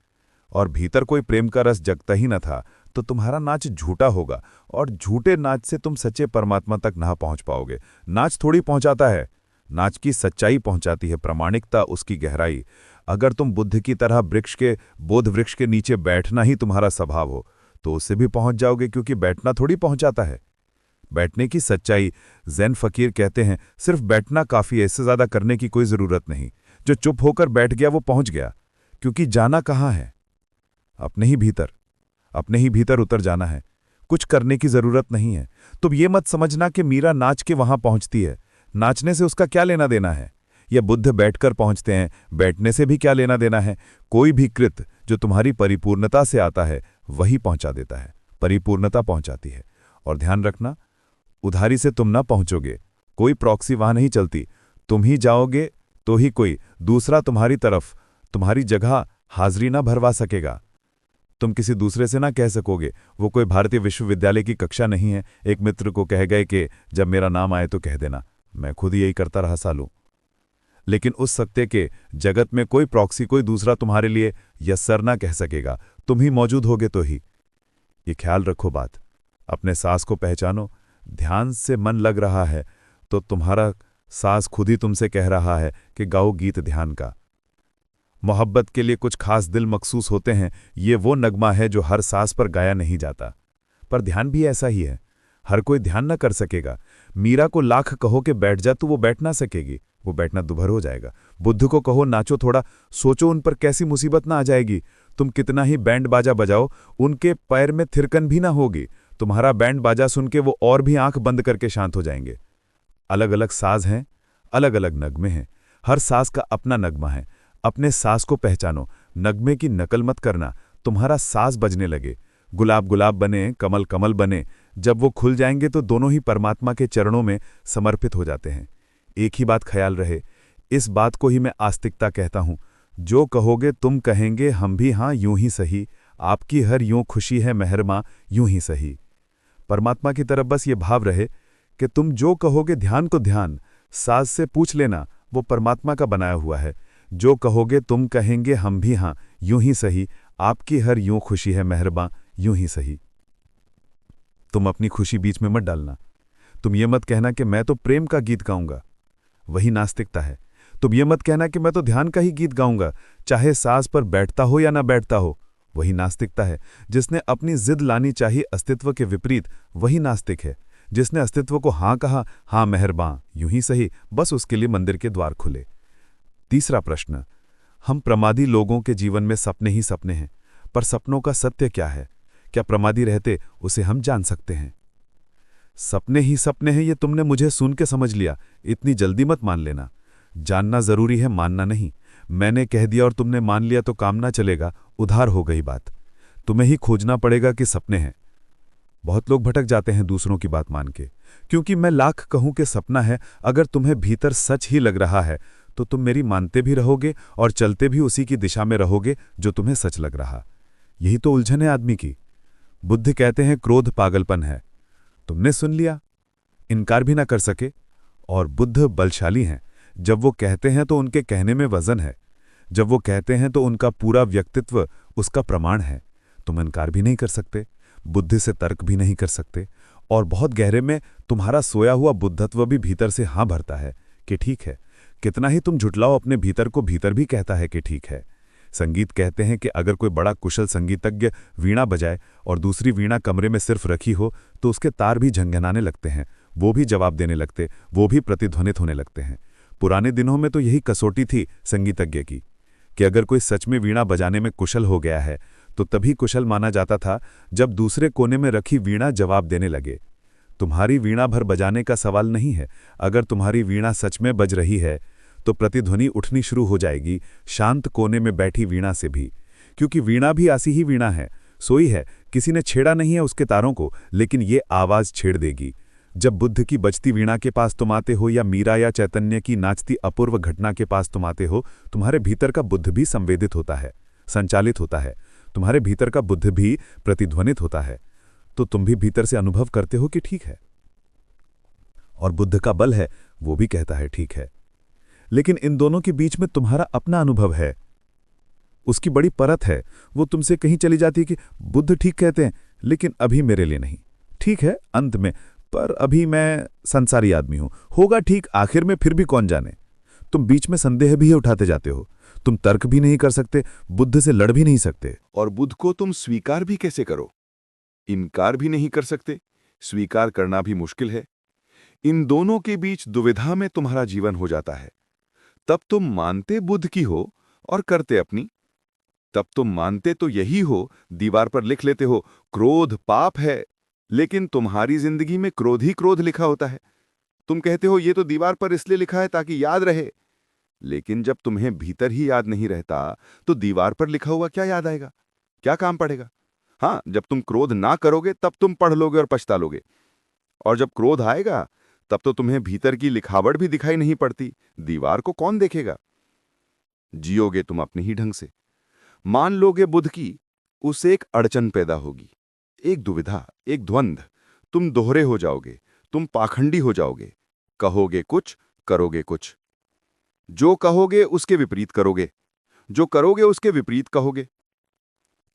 और भीतर कोई प्रेम का रस जगता ही न था तो तुम्हारा नाच झूठा होगा, और झूठे नाच से तुम सच्चे परमात्मा तक ना पहुंच पाओगे। नाच थोड़ी पहुंचाता है, नाच की सच्चाई पहुंचाती है, प्रामाणिकता, उसकी गहराई। अगर तुम बुद्ध की तरह बोध वृक्ष के नीचे बैठना ही तुम्हारा स्वभाव हो तो उससे भी पहुंच जाओगे, क्योंकि बैठना थोड़ी पहुंचाता है। बैठने की सच्चाई, ज़ैन फकीर कहते हैं, सिर्फ बैठना काफी है, इससे ज्यादा करने की कोई जरूरत नहीं। जो चुप होकर बैठ गया वो पहुंच गया, क्योंकि जाना कहाँ है? अपने ही भीतर उतर जाना है। कुछ करने की जरूरत नहीं है। तुम ये मत समझना कि मीरा नाच के वहां पहुंचती है, नाचने से उसका क्या लेना देना है, या बुद्ध बैठकर पहुंचते हैं, बैठने से भी क्या लेना देना है। कोई भी कृत जो तुम्हारी परिपूर्णता से आता है वही पहुंचा देता है, परिपूर्णता पहुंचाती है। और ध्यान रखना, उधारी से तुम ना पहुंचोगे, कोई प्रॉक्सी वहां नहीं चलती। तुम ही जाओगे तो ही कोई दूसरा तुम्हारी तरफ, तुम्हारी जगह हाजिरी ना भरवा सकेगा। तुम किसी दूसरे से ना कह सकोगे। वो कोई भारतीय विश्वविद्यालय की कक्षा नहीं है। एक मित्र को कह गए कि जब मेरा नाम आए तो कह देना। मैं खुद ही यही करता रहा सालों। लेकिन उस सत्य के जगत में कोई प्रॉक्सी, कोई दूसरा तुम्हारे लिए यस्सर ना कह सकेगा। तुम ही मौजूद होगे तो ही। ये ख्याल रखो बात। अपने सांस को पहचानो। ध्यान से मन लग रहा है तो तुम्हारा सांस खुद ही तुमसे कह रहा है कि गाओ गीत ध्यान का। मोहब्बत के लिए कुछ खास दिल मखसूस होते हैं। ये वो नगमा है जो हर सांस पर गाया नहीं जाता। पर ध्यान भी ऐसा ही है, हर कोई ध्यान न कर सकेगा। मीरा को लाख कहो कि बैठ जा तो वो बैठ ना सकेगी, वो बैठना दुभर हो जाएगा। बुद्ध को कहो नाचो थोड़ा, सोचो उन पर कैसी मुसीबत ना आ जाएगी। तुम कितना ही बैंड बाजा बजाओ, उनके पैर में थिरकन भी ना होगी। तुम्हारा बैंड बाजा सुन के वो और भी आंख बंद करके शांत हो जाएंगे। अलग अलग साज हैं, अलग अलग नगमे हैं, हर साज का अपना नगमा है। अपने साज को पहचानो, नगमे की नकल मत करना। तुम्हारा साज बजने लगे, गुलाब गुलाब बने, कमल कमल बने। जब वो खुल जाएंगे तो दोनों ही परमात्मा के चरणों में समर्पित हो जाते हैं। एक ही बात ख्याल रहे, इस बात को ही मैं आस्तिकता कहता हूं। जो कहोगे तुम कहेंगे हम भी, हाँ यूं ही सही। आपकी हर यूं खुशी है मेहरमा, यूं ही सही। परमात्मा की तरफ बस ये भाव रहे कि तुम जो कहोगे ध्यान को ध्यान, साज से पूछ लेना, वो परमात्मा का बनाया हुआ है। जो कहोगे तुम कहेंगे हम भी, हाँ यूं ही सही। आपकी हर यूं खुशी है मेहरबां, यूं ही सही। तुम अपनी खुशी बीच में मत डालना। तुम ये मत कहना कि मैं तो प्रेम का गीत गाऊंगा, वही नास्तिकता है। तुम ये मत कहना कि मैं तो ध्यान का ही गीत गाऊंगा, चाहे साज पर बैठता हो या ना बैठता हो, वही नास्तिकता है। जिसने अपनी जिद लानी चाहिए अस्तित्व के विपरीत, वही नास्तिक है। जिसने अस्तित्व को हाँ कहा, हाँ मेहरबां, यूं ही सही, बस उसके लिए मंदिर के द्वार खुले। तीसरा प्रश्न, हम प्रमादी लोगों के जीवन में सपने ही सपने हैं, पर सपनों का सत्य क्या है? क्या प्रमादी रहते उसे हम जान सकते हैं? सपने ही सपने हैं, ये तुमने मुझे सुन के समझ लिया। इतनी जल्दी मत मान लेना। जानना जरूरी है, मानना नहीं। मैंने कह दिया और तुमने मान लिया तो काम ना चलेगा, उधार हो गई बात। तुम्हें ही खोजना पड़ेगा कि सपने हैं। बहुत लोग भटक जाते हैं दूसरों की बात मान के, क्योंकि मैं लाख कहूं कि सपना है, अगर तुम्हें भीतर सच ही लग रहा है तो तुम मेरी मानते भी रहोगे और चलते भी उसी की दिशा में रहोगे जो तुम्हें सच लग रहा। यही तो उलझन है आदमी की। बुद्ध कहते हैं क्रोध पागलपन है। तुमने सुन लिया, इनकार भी ना कर सके। और बुद्ध बलशाली हैं। जब वो कहते हैं तो उनके कहने में वजन है। जब वो कहते हैं तो उनका पूरा व्यक्तित्व उसका प्रमाण है। तुम इनकार भी नहीं कर सकते, बुद्धि से तर्क भी नहीं कर सकते, और बहुत गहरे में तुम्हारा सोया हुआ बुद्धत्व भी भीतर से हाँ भरता है कि ठीक है। कितना ही तुम झुटलाओ, अपने भीतर को भीतर भी कहता है कि ठीक है। संगीत कहते हैं कि अगर कोई बड़ा कुशल संगीतज्ञ वीणा बजाए और दूसरी वीणा कमरे में सिर्फ रखी हो तो उसके तार भी झंझनाने लगते हैं, वो भी जवाब देने लगते, वो भी प्रतिध्वनित होने लगते हैं। पुराने दिनों में तो यही कसौटी थी संगीतज्ञ की, कि अगर कोई सच में वीणा बजाने में कुशल हो गया है तो तभी कुशल माना जाता था जब दूसरे कोने में रखी वीणा जवाब देने लगे। तुम्हारी वीणा भर बजाने का सवाल नहीं है। अगर तुम्हारी वीणा सच में बज रही है तो प्रतिध्वनि उठनी शुरू हो जाएगी शांत कोने में बैठी वीणा से भी, क्योंकि वीणा भी ऐसी ही वीणा है, सोई है, किसी ने छेड़ा नहीं है उसके तारों को, लेकिन ये आवाज छेड़ देगी। जब बुद्ध की बजती वीणा के पास तुम आते हो या मीरा या चैतन्य की नाचती अपूर्व घटना के पास तुम आते हो, तुम्हारे भीतर का बुद्ध भी संवेदित होता है, संचालित होता है। तुम्हारे भीतर का बुद्ध भी प्रतिध्वनित होता है। तो तुम भी भीतर से अनुभव करते हो कि ठीक है, और बुद्ध का बल है, वो भी कहता है ठीक है। लेकिन इन दोनों के बीच में तुम्हारा अपना अनुभव है, उसकी बड़ी परत है। वो तुमसे कहीं चली जाती है कि बुद्ध ठीक कहते हैं, लेकिन अभी मेरे लिए नहीं। ठीक है अंत में, पर अभी मैं संसारी आदमी हूं, होगा ठीक आखिर में, फिर भी कौन जाने। तुम बीच में संदेह भी उठाते जाते हो। तुम तर्क भी नहीं कर सकते, बुद्ध से लड़ भी नहीं सकते। और बुद्ध को तुम स्वीकार भी कैसे करो? इनकार भी नहीं कर सकते, स्वीकार करना भी मुश्किल है। इन दोनों के बीच दुविधा में तुम्हारा जीवन हो जाता है। तब तुम मानते बुद्ध की हो और करते अपनी। तब तुम मानते तो यही हो, दीवार पर लिख लेते हो क्रोध पाप है, लेकिन तुम्हारी जिंदगी में क्रोध ही क्रोध लिखा होता है। तुम कहते हो ये तो दीवार पर इसलिए लिखा है ताकि याद रहे, लेकिन जब तुम्हें भीतर ही याद नहीं रहता तो दीवार पर लिखा हुआ क्या याद आएगा, क्या काम पड़ेगा? हाँ, जब तुम क्रोध ना करोगे तब तुम पढ़ लोगे और पछता लोगे, और जब क्रोध आएगा तब तो तुम्हें भीतर की लिखावट भी दिखाई नहीं पड़ती, दीवार को कौन देखेगा? जियोगे तुम अपने ही ढंग से, मान लोगे बुद्ध की, उससे एक अड़चन पैदा होगी, एक दुविधा, एक द्वंद्व। तुम दोहरे हो जाओगे, तुम पाखंडी हो जाओगे, कहोगे कुछ, करोगे कुछ। जो कहोगे उसके विपरीत करोगे, जो करोगे उसके विपरीत कहोगे।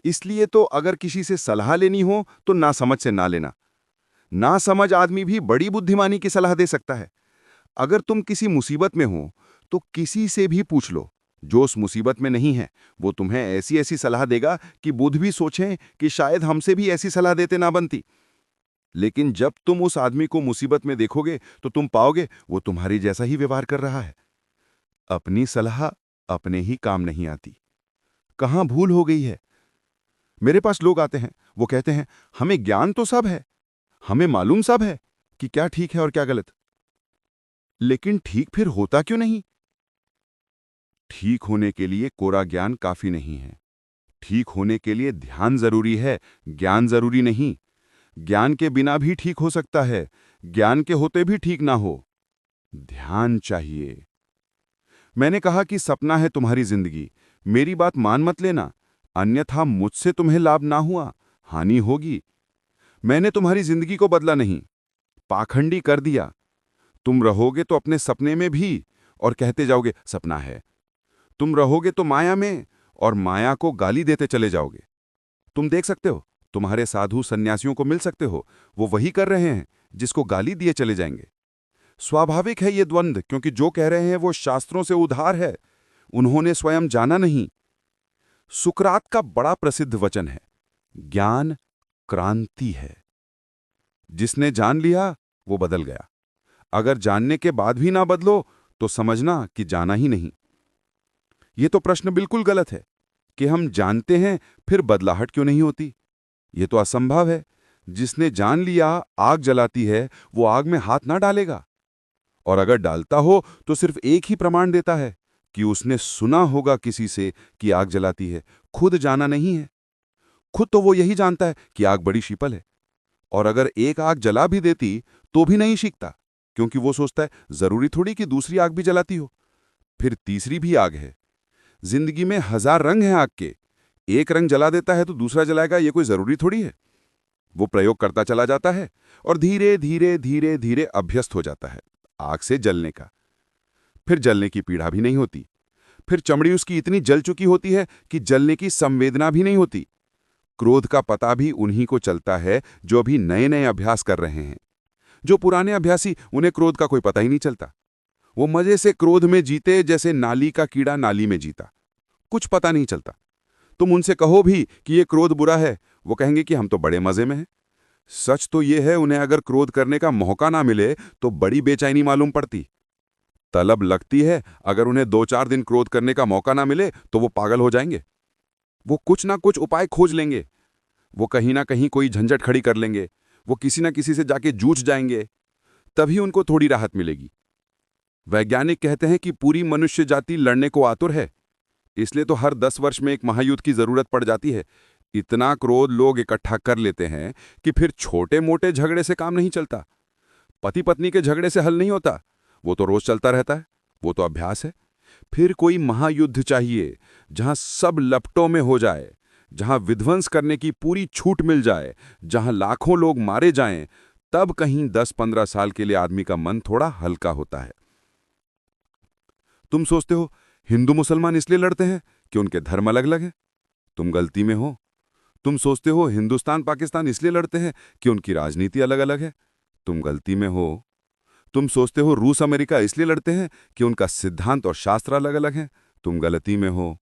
इसलिए तो अगर किसी से सलाह लेनी हो तो ना समझ से ना लेना। ना समझ आदमी भी बड़ी बुद्धिमानी की सलाह दे सकता है। अगर तुम किसी मुसीबत में हो तो किसी से भी पूछ लो, जो उस मुसीबत में नहीं है, वो तुम्हें ऐसी ऐसी सलाह देगा कि बुद्ध भी सोचें कि शायद हमसे भी ऐसी सलाह देते ना बनती। लेकिन जब तुम उस आदमी को मुसीबत में देखोगे तो तुम पाओगे वो तुम्हारी जैसा ही व्यवहार कर रहा है। अपनी सलाह अपने ही काम नहीं आती। कहां भूल हो गई है? मेरे पास लोग आते हैं, वो कहते हैं हमें ज्ञान तो सब है, हमें मालूम सब है कि क्या ठीक है और क्या गलत, लेकिन ठीक फिर होता क्यों नहीं? ठीक होने के लिए कोरा ज्ञान काफी नहीं है। ठीक होने के लिए ध्यान जरूरी है, ज्ञान जरूरी नहीं। ज्ञान के बिना भी ठीक हो सकता है, ज्ञान के होते भी ठीक ना हो। ध्यान चाहिए। मैंने कहा कि सपना है तुम्हारी जिंदगी, मेरी बात मान मत लेना, अन्यथा मुझसे तुम्हें लाभ ना हुआ, हानि होगी। मैंने तुम्हारी जिंदगी को बदला नहीं, पाखंडी कर दिया। तुम रहोगे तो अपने सपने में भी और कहते जाओगे सपना है। तुम रहोगे तो माया में और माया को गाली देते चले जाओगे। तुम देख सकते हो, तुम्हारे साधु सन्यासियों को मिल सकते हो, वो वही कर रहे हैं जिसको गाली दिए चले जाएंगे। स्वाभाविक है ये द्वंद्व, क्योंकि जो कह रहे हैं वो शास्त्रों से उधार है, उन्होंने स्वयं जाना नहीं। सुकरात का बड़ा प्रसिद्ध वचन है, ज्ञान क्रांति है। जिसने जान लिया वो बदल गया। अगर जानने के बाद भी ना बदलो तो समझना कि जाना ही नहीं। ये तो प्रश्न बिल्कुल गलत है कि हम जानते हैं फिर बदलाहट क्यों नहीं होती। ये तो असंभव है। जिसने जान लिया आग जलाती है, वो आग में हाथ ना डालेगा, और अगर डालता हो तो सिर्फ एक ही प्रमाण देता है कि उसने सुना होगा किसी से कि आग जलाती है, खुद जाना नहीं है। खुद तो वो यही जानता है कि आग बड़ी शीतल है, और अगर एक आग जला भी देती तो भी नहीं सीखता, क्योंकि वो सोचता है जरूरी थोड़ी कि दूसरी आग भी जलाती हो, फिर तीसरी भी आग है। जिंदगी में 1000 रंग हैं आग के, एक रंग जला देता है तो दूसरा जलाएगा, ये कोई जरूरी थोड़ी है। वो प्रयोग करता चला जाता है और धीरे धीरे धीरे धीरे अभ्यस्त हो जाता है आग से जलने का। फिर जलने की पीड़ा भी नहीं होती, फिर चमड़ी उसकी इतनी जल चुकी होती है कि जलने की संवेदना भी नहीं होती। क्रोध का पता भी उन्हीं को चलता है जो अभी नए नए अभ्यास कर रहे हैं। जो पुराने अभ्यासी, उन्हें क्रोध का कोई पता ही नहीं चलता। वो मजे से क्रोध में जीते जैसे नाली का कीड़ा नाली में जीता, कुछ पता नहीं चलता। तुम उनसे कहो भी कि ये क्रोध बुरा है, वो कहेंगे कि हम तो बड़े मजे में हैं। सच तो ये है, उन्हें अगर क्रोध करने का मौका ना मिले तो बड़ी बेचैनी मालूम पड़ती। तलब लगती है, अगर उन्हें 2-4 दिन क्रोध करने का मौका ना मिले तो वो पागल हो जाएंगे। वो कुछ ना कुछ उपाय खोज लेंगे, वो कहीं ना कहीं कोई झंझट खड़ी कर लेंगे, वो किसी ना किसी से जाके जूझ जाएंगे, तभी उनको थोड़ी राहत मिलेगी। वैज्ञानिक कहते हैं कि पूरी मनुष्य जाति लड़ने को आतुर है, इसलिए तो हर 10 वर्ष में एक महायुद्ध की जरूरत पड़ जाती है। इतना क्रोध लोग इकट्ठा कर लेते हैं कि फिर छोटे मोटे झगड़े से काम नहीं चलता। पति पत्नी के झगड़े से हल नहीं होता, वो तो रोज चलता रहता है, वो तो अभ्यास है। फिर कोई महायुद्ध चाहिए जहां सब लपटों में हो जाए, जहां विध्वंस करने की पूरी छूट मिल जाए, जहां लाखों लोग मारे जाएं, तब कहीं 10-15 साल के लिए आदमी का मन थोड़ा हल्का होता है। तुम सोचते हो हिंदू मुसलमान इसलिए लड़ते हैं कि उनके धर्म अलग अलग हैं। तुम गलती में हो। तुम सोचते हो हिंदुस्तान पाकिस्तान इसलिए लड़ते हैं कि उनकी राजनीति अलग अलग है। तुम गलती में हो। तुम सोचते हो रूस अमेरिका इसलिए लड़ते हैं कि उनका सिद्धांत और शास्त्र अलग अलग हैं। तुम गलती में हो।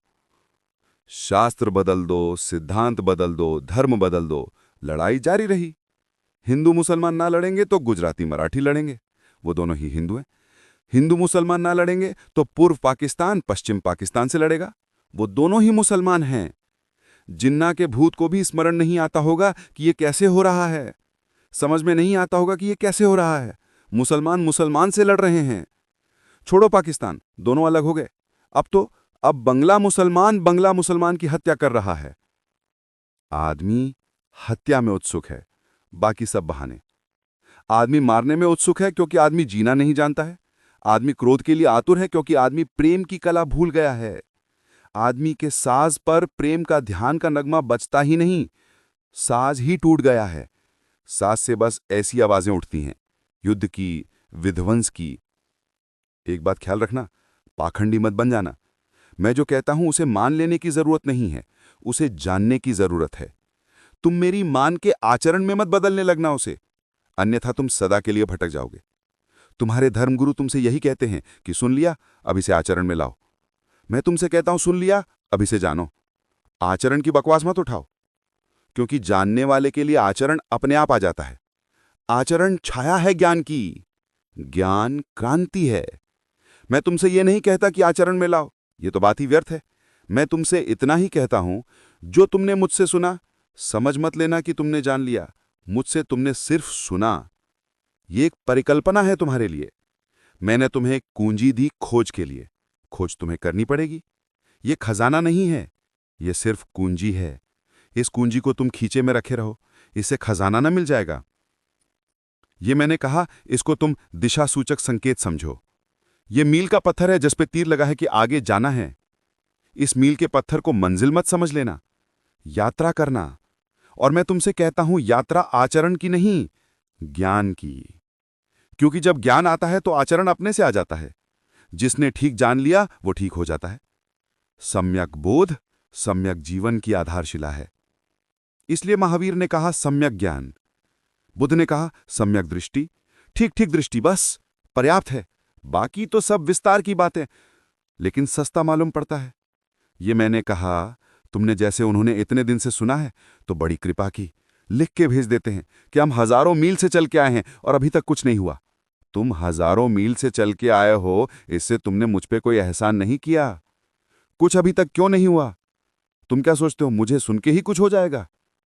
शास्त्र बदल दो, सिद्धांत बदल दो, धर्म बदल दो, लड़ाई जारी रही। हिंदू मुसलमान ना लड़ेंगे तो गुजराती मराठी लड़ेंगे, वो दोनों ही हिंदू हैं। हिंदू मुसलमान ना लड़ेंगे तो पूर्व पाकिस्तान पश्चिम पाकिस्तान से लड़ेगा, वो दोनों ही मुसलमान हैं। जिन्ना के भूत को भी स्मरण नहीं आता होगा कि ये कैसे हो रहा है, समझ में नहीं आता होगा कि ये कैसे हो रहा है। मुसलमान मुसलमान से लड़ रहे हैं। छोड़ो पाकिस्तान, दोनों अलग हो गए। अब बंगला मुसलमान की हत्या कर रहा है। आदमी हत्या में उत्सुक है, बाकी सब बहाने। आदमी मारने में उत्सुक है क्योंकि आदमी जीना नहीं जानता है। आदमी क्रोध के लिए आतुर है क्योंकि आदमी प्रेम की कला भूल गया है। आदमी के साज पर प्रेम का ध्यान का नगमा बचता ही नहीं, साज ही टूट गया है। साज से बस ऐसी आवाजें उठती हैं, युद्ध की, विध्वंस की। एक बात ख्याल रखना, पाखंडी मत बन जाना। मैं जो कहता हूं उसे मान लेने की जरूरत नहीं है, उसे जानने की जरूरत है। तुम मेरी मान के आचरण में मत बदलने लगना उसे, अन्यथा तुम सदा के लिए भटक जाओगे। तुम्हारे धर्मगुरु तुमसे यही कहते हैं कि सुन लिया, अब इसे आचरण में लाओ। मैं तुमसे कहता हूं सुन लिया, अब इसे जानो। आचरण की बकवास मत उठाओ, क्योंकि जानने वाले के लिए आचरण अपने आप आ जाता है। आचरण छाया है ज्ञान की, ज्ञान क्रांति है। मैं तुमसे यह नहीं कहता कि आचरण में लाओ, ये तो बात ही व्यर्थ है। मैं तुमसे इतना ही कहता हूं, जो तुमने मुझसे सुना, समझ मत लेना कि तुमने जान लिया। मुझसे तुमने सिर्फ सुना। ये एक परिकल्पना है तुम्हारे लिए। मैंने तुम्हें कुंजी दी खोज के लिए, खोज तुम्हें करनी पड़ेगी। ये खजाना नहीं है, ये सिर्फ कुंजी है। इस कुंजी को तुम खींचे में रखे रहो, इससे खजाना ना मिल जाएगा। ये मैंने कहा, इसको तुम दिशा सूचक संकेत समझो। ये मील का पत्थर है जिस पे तीर लगा है कि आगे जाना है। इस मील के पत्थर को मंजिल मत समझ लेना, यात्रा करना। और मैं तुमसे कहता हूं, यात्रा आचरण की नहीं, ज्ञान की। क्योंकि जब ज्ञान आता है तो आचरण अपने से आ जाता है। जिसने ठीक जान लिया वो ठीक हो जाता है। सम्यक बोध सम्यक जीवन की आधारशिला है। इसलिए महावीर ने कहा सम्यक ज्ञान, बुद्ध ने कहा सम्यक दृष्टि। ठीक ठीक दृष्टि बस पर्याप्त है, बाकी तो सब विस्तार की बातें, लेकिन सस्ता मालूम पड़ता है। ये मैंने कहा तुमने जैसे उन्होंने इतने दिन से सुना है तो बड़ी कृपा की, लिख के भेज देते हैं कि हम हजारों मील से चल के आए हैं और अभी तक कुछ नहीं हुआ। तुम हजारों मील से चल के आए हो, इससे तुमने मुझ पे कोई एहसान नहीं किया। कुछ अभी तक क्यों नहीं हुआ? तुम क्या सोचते हो मुझे सुन के ही कुछ हो जाएगा?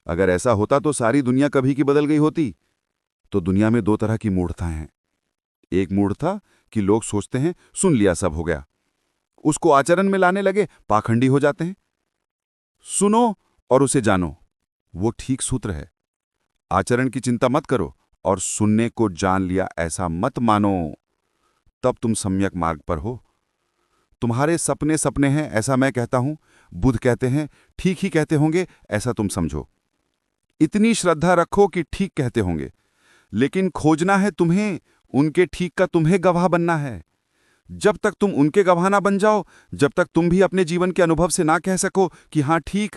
अगर ऐसा होता तो सारी दुनिया कभी की बदल गई होती। तो दुनिया में दो तरह की मूढ़ता हैं। एक मूढ़ता कि लोग सोचते हैं सुन लिया सब हो गया, उसको आचरण में लाने लगे पाखंडी हो जाते हैं। सुनो और उसे जानो, वो ठीक सूत्र है। आचरण की चिंता मत करो और सुनने को जान लिया ऐसा मत मानो, तब तुम सम्यक मार्ग पर हो। तुम्हारे सपने सपने हैं ऐसा मैं कहता हूं, बुद्ध कहते हैं ठीक ही कहते होंगे ऐसा तुम समझो। इतनी श्रद्धा रखो कि ठीक कहते होंगे, लेकिन खोजना है तुम्हें, उनके ठीक का तुम्हें गवाह बनना है। जब तक तुम उनके गवाह ना बन जाओ, जब तक तुम भी अपने जीवन के अनुभव से ना कह सको कि हां ठीक,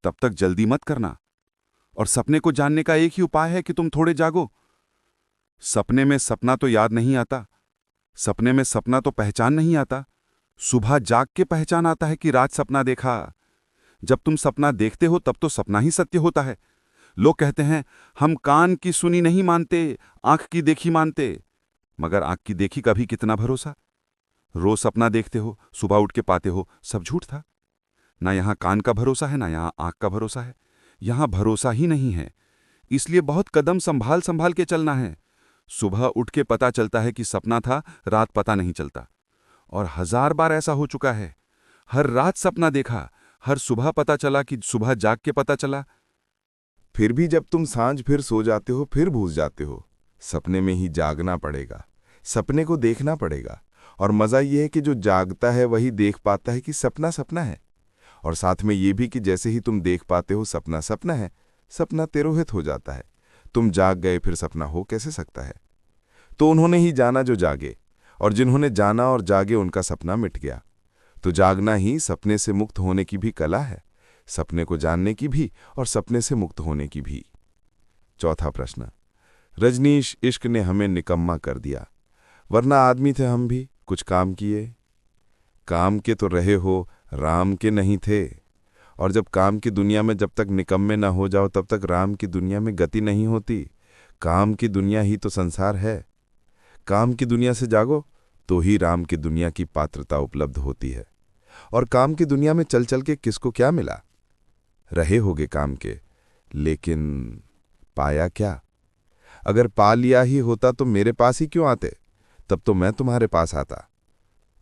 तब तक जल्दी मत करना। और सपने को जानने का एक ही उपाय है कि तुम थोड़े जागो। सपने में सपना तो याद नहीं आता, सपने में सपना तो पहचान नहीं आता। सुबह जाग के पहचान आता है कि रात सपना देखा। जब तुम सपना देखते हो तब तो सपना ही सत्य होता है। लोग कहते हैं हम कान की सुनी नहीं मानते, आंख की देखी मानते। मगर आंख की देखी का भी कितना भरोसा? रोज सपना देखते हो, सुबह उठ के पाते हो, सब झूठ था। ना यहां कान का भरोसा है, ना यहां आंख का भरोसा है। यहां भरोसा ही नहीं है। इसलिए बहुत कदम संभाल संभाल के चलना है। सुबह उठ के पता चलता है कि सपना था, रात पता नहीं चलता। और 1000 बार ऐसा हो चुका है। हर रात सपना देखा, हर सुबह पता चला कि सुबह जाग के पता चला। फिर भी जब तुम सांझ फिर सो जाते हो, फिर भूल जाते हो। सपने में ही जागना पड़ेगा, सपने को देखना पड़ेगा। और मजा ये है कि जो जागता है वही देख पाता है कि सपना सपना है। और साथ में ये भी कि जैसे ही तुम देख पाते हो सपना सपना है, सपना तिरोहित हो जाता है। तुम जाग गए फिर सपना हो कैसे सकता है? तो उन्होंने ही जाना जो जागे, और जिन्होंने जाना और जागे उनका सपना मिट गया। तो जागना ही सपने से मुक्त होने की भी कला है, सपने को जानने की भी और सपने से मुक्त होने की भी। चौथा प्रश्न, रजनीश, इश्क ने हमें निकम्मा कर दिया, वरना आदमी थे हम भी, कुछ काम किए। काम के तो रहे हो, राम के नहीं थे। और जब काम की दुनिया में जब तक निकम्मे न हो जाओ तब तक राम की दुनिया में गति नहीं होती। काम की दुनिया ही तो संसार है। काम की दुनिया से जागो तो ही राम की दुनिया की पात्रता उपलब्ध होती है। और काम की दुनिया में चल चल के किसको क्या मिला? रहे होगे काम के, लेकिन पाया क्या? अगर पा लिया ही होता तो मेरे पास ही क्यों आते? तब तो मैं तुम्हारे पास आता।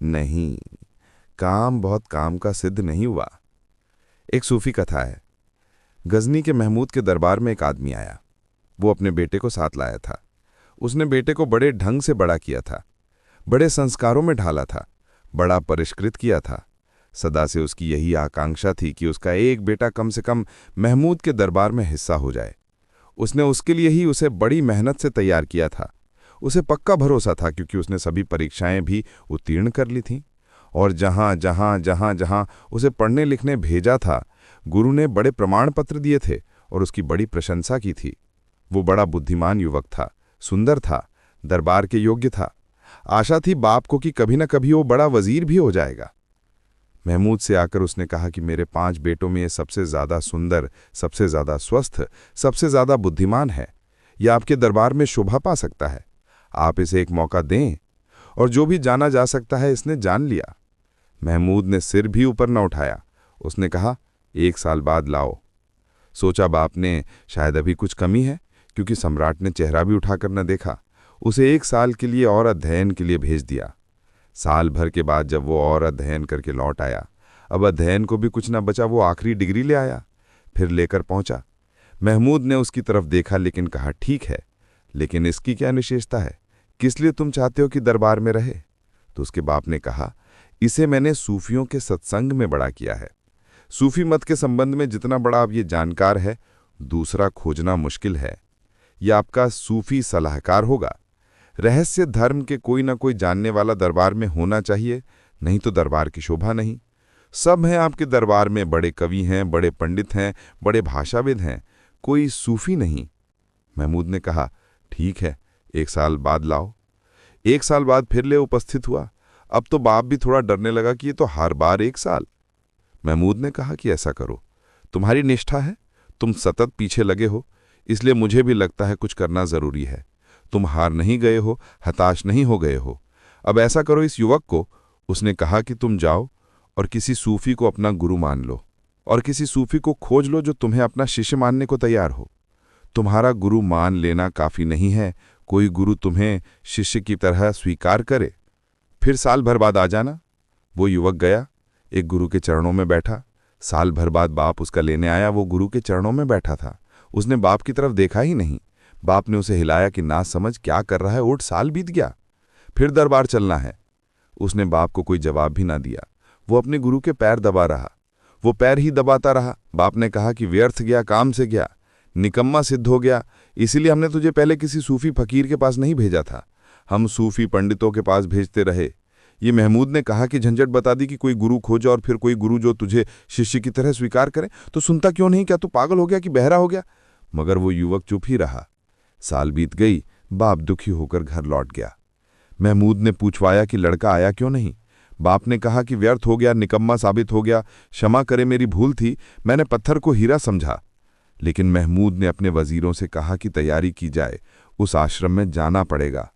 नहीं, काम बहुत काम का सिद्ध नहीं हुआ। एक सूफी कथा है। गजनी के महमूद के दरबार में एक आदमी आया। वो अपने बेटे को साथ लाया था। उसने बेटे को बड़े ढंग से बड़ा किया था, बड़े संस्कारों में ढाला था, बड़ा परिष्कृत किया था। सदा से उसकी यही आकांक्षा थी कि उसका एक बेटा कम से कम महमूद के दरबार में हिस्सा हो जाए। उसने उसके लिए ही उसे बड़ी मेहनत से तैयार किया था। उसे पक्का भरोसा था क्योंकि उसने सभी परीक्षाएं भी उत्तीर्ण कर ली थीं। और जहां उसे पढ़ने लिखने भेजा था, गुरु ने बड़े प्रमाण पत्र दिए थे और उसकी बड़ी प्रशंसा की थी। वो बड़ा बुद्धिमान युवक था, सुंदर था, दरबार के योग्य था। आशा थी बाप को कि कभी न कभी वो बड़ा वजीर भी हो जाएगा। महमूद से आकर उसने कहा कि मेरे 5 बेटों में ये सबसे ज्यादा सुंदर, सबसे ज्यादा स्वस्थ, सबसे ज्यादा बुद्धिमान है। यह आपके दरबार में शोभा पा सकता है। आप इसे एक मौका दें। और जो भी जाना जा सकता है इसने जान लिया। महमूद ने सिर भी ऊपर न उठाया। उसने कहा 1 साल बाद लाओ। सोचा बाप ने शायद अभी कुछ कमी है, क्योंकि सम्राट ने चेहरा भी उठाकर न देखा। उसे 1 साल के लिए और अध्ययन के लिए भेज दिया। साल भर के बाद जब वो और अध्ययन करके लौट आया, अब अध्ययन को भी कुछ न बचा, वो आखिरी डिग्री ले आया, फिर लेकर पहुंचा। महमूद ने उसकी तरफ देखा लेकिन कहा ठीक है, लेकिन इसकी क्या विशेषता है? किस लिए तुम चाहते हो कि दरबार में रहे? तो उसके बाप ने कहा इसे मैंने सूफियों के सत्संग में बड़ा किया है। सूफी मत के संबंध में जितना बड़ा आप ये जानकार है, दूसरा खोजना मुश्किल है। यह आपका सूफी सलाहकार होगा। रहस्य धर्म के कोई ना कोई जानने वाला दरबार में होना चाहिए, नहीं तो दरबार की शोभा नहीं। सब हैं आपके दरबार में, बड़े कवि हैं, बड़े पंडित हैं, बड़े भाषाविद हैं, कोई सूफी नहीं। महमूद ने कहा ठीक है, 1 साल बाद लाओ। 1 साल बाद फिर ले उपस्थित हुआ। अब तो बाप भी थोड़ा डरने लगा कि ये तो हर बार 1 साल। महमूद ने कहा कि ऐसा करो, तुम्हारी निष्ठा है, तुम सतत पीछे लगे हो, इसलिए मुझे भी लगता है कुछ करना जरूरी है। तुम हार नहीं गए हो, हताश नहीं हो गए हो। अब ऐसा करो, इस युवक को, उसने कहा कि तुम जाओ और किसी सूफी को अपना गुरु मान लो और किसी सूफी को खोज लो जो तुम्हें अपना शिष्य मानने को तैयार हो। तुम्हारा गुरु मान लेना काफी नहीं है, कोई गुरु तुम्हें शिष्य की तरह स्वीकार करे, फिर साल भर बाद आ जाना। वो युवक गया, एक गुरु के चरणों में बैठा। साल भर बाद बाप उसका लेने आया, वो गुरु के चरणों में बैठा था। उसने बाप की तरफ देखा ही नहीं। बाप ने उसे हिलाया कि ना समझ क्या कर रहा है, उठ, साल बीत गया, फिर दरबार चलना है। उसने बाप को कोई जवाब भी ना दिया। वो अपने गुरु के पैर दबा रहा, वो पैर ही दबाता रहा। बाप ने कहा कि व्यर्थ गया, काम से गया, निकम्मा सिद्ध हो गया, इसीलिए हमने तुझे पहले किसी सूफी फकीर के पास नहीं भेजा था, हम सूफी पंडितों के पास भेजते रहे। ये महमूद ने कहा कि झंझट बता दी कि कोई गुरु खोजा और फिर कोई गुरु जो तुझे शिष्य की तरह स्वीकार करे, तो सुनता क्यों नहीं? क्या तू पागल हो गया कि बहरा हो गया? मगर वो युवक चुप ही रहा। साल बीत गई, बाप दुखी होकर घर लौट गया। महमूद ने पूछवाया कि लड़का आया क्यों नहीं? बाप ने कहा कि व्यर्थ हो गया, निकम्मा साबित हो गया, क्षमा करे, मेरी भूल थी, मैंने पत्थर को हीरा समझा। लेकिन महमूद ने अपने वजीरों से कहा कि तैयारी की जाए, उस आश्रम में जाना पड़ेगा।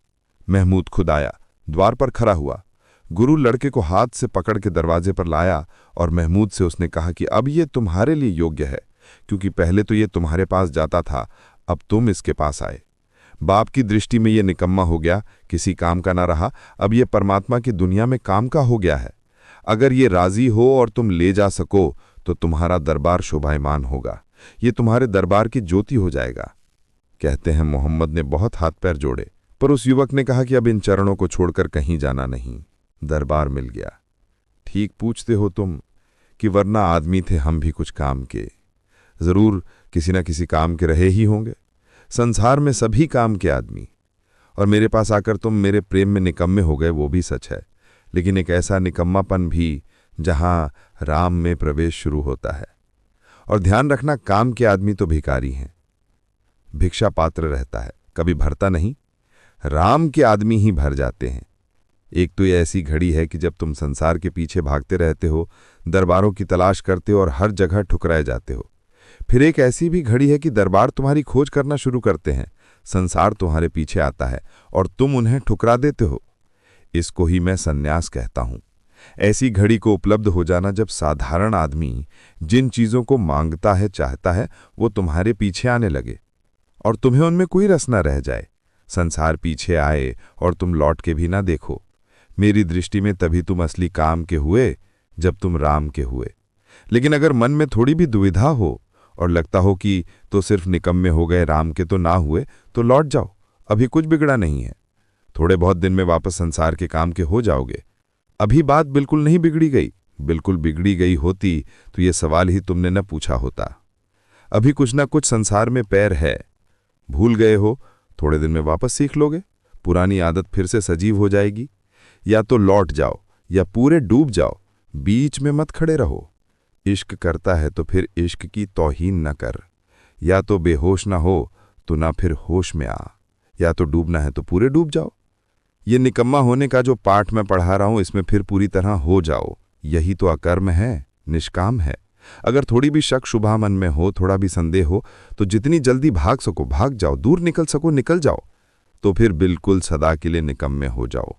महमूद खुद आया, द्वार पर खड़ा हुआ। गुरु लड़के को हाथ से पकड़ के दरवाजे पर लाया और महमूद से उसने कहा कि अब ये तुम्हारे लिए योग्य है, क्योंकि पहले तो ये तुम्हारे पास जाता था, अब तुम इसके पास आए। बाप की दृष्टि में ये निकम्मा हो गया, किसी काम का ना रहा, अब ये परमात्मा की दुनिया में काम का हो गया है। अगर ये राजी हो और तुम ले जा सको तो तुम्हारा दरबार शोभायमान होगा, ये तुम्हारे दरबार की ज्योति हो जाएगा। कहते हैं मोहम्मद ने बहुत हाथ पैर जोड़े, पर उस युवक ने कहा कि अब इन चरणों को छोड़कर कहीं जाना नहीं। दरबार मिल गया। ठीक पूछते हो तुम कि वरना आदमी थे हम भी कुछ काम के, जरूर किसी न किसी काम के रहे ही होंगे। संसार में सभी काम के आदमी, और मेरे पास आकर तुम मेरे प्रेम में निकम्मे हो गए, वो भी सच है, लेकिन एक ऐसा निकम्मापन भी जहां राम में प्रवेश शुरू होता है। और ध्यान रखना, काम के आदमी तो भिखारी हैं, भिक्षा पात्र रहता है, कभी भरता नहीं। राम के आदमी ही भर जाते हैं। एक तो ये ऐसी घड़ी है कि जब तुम संसार के पीछे भागते रहते हो, दरबारों की तलाश करते हो और हर जगह ठुकराए जाते हो। फिर एक ऐसी भी घड़ी है कि दरबार तुम्हारी खोज करना शुरू करते हैं, संसार तुम्हारे पीछे आता है और तुम उन्हें ठुकरा देते हो। इसको ही मैं संन्यास कहता हूं। ऐसी घड़ी को उपलब्ध हो जाना जब साधारण आदमी जिन चीजों को मांगता है, चाहता है, वो तुम्हारे पीछे आने लगे और तुम्हें उनमें कोई रस न रह जाए। संसार पीछे आए और तुम लौट के भी ना देखो। मेरी दृष्टि में तभी तुम असली काम के हुए जब तुम राम के हुए। लेकिन अगर मन में थोड़ी भी दुविधा हो और लगता हो कि तो सिर्फ निकम्मे हो गए, राम के तो ना हुए, तो लौट जाओ, अभी कुछ बिगड़ा नहीं है। थोड़े बहुत दिन में वापस संसार के काम के हो जाओगे। अभी बात बिल्कुल नहीं बिगड़ी गई, बिल्कुल बिगड़ी गई होती तो ये सवाल ही तुमने न पूछा होता। अभी कुछ ना कुछ संसार में पैर है, भूल गए हो, थोड़े दिन में वापस सीख लोगे, पुरानी आदत फिर से सजीव हो जाएगी। या तो लौट जाओ या पूरे डूब जाओ, बीच में मत खड़े रहो। इश्क करता है तो फिर इश्क की तौहीन न कर। या तो बेहोश ना हो तो ना फिर होश में आ, या तो डूबना है तो पूरे डूब जाओ। ये निकम्मा होने का जो पाठ मैं पढ़ा रहा हूं, इसमें फिर पूरी तरह हो जाओ। यही तो अकर्म है, निष्काम है। अगर थोड़ी भी शक शुभा मन में हो, थोड़ा भी संदेह हो, तो जितनी जल्दी भाग सको भाग जाओ, दूर निकल सको निकल जाओ, तो फिर बिल्कुल सदा के लिए निकम्मे हो जाओ।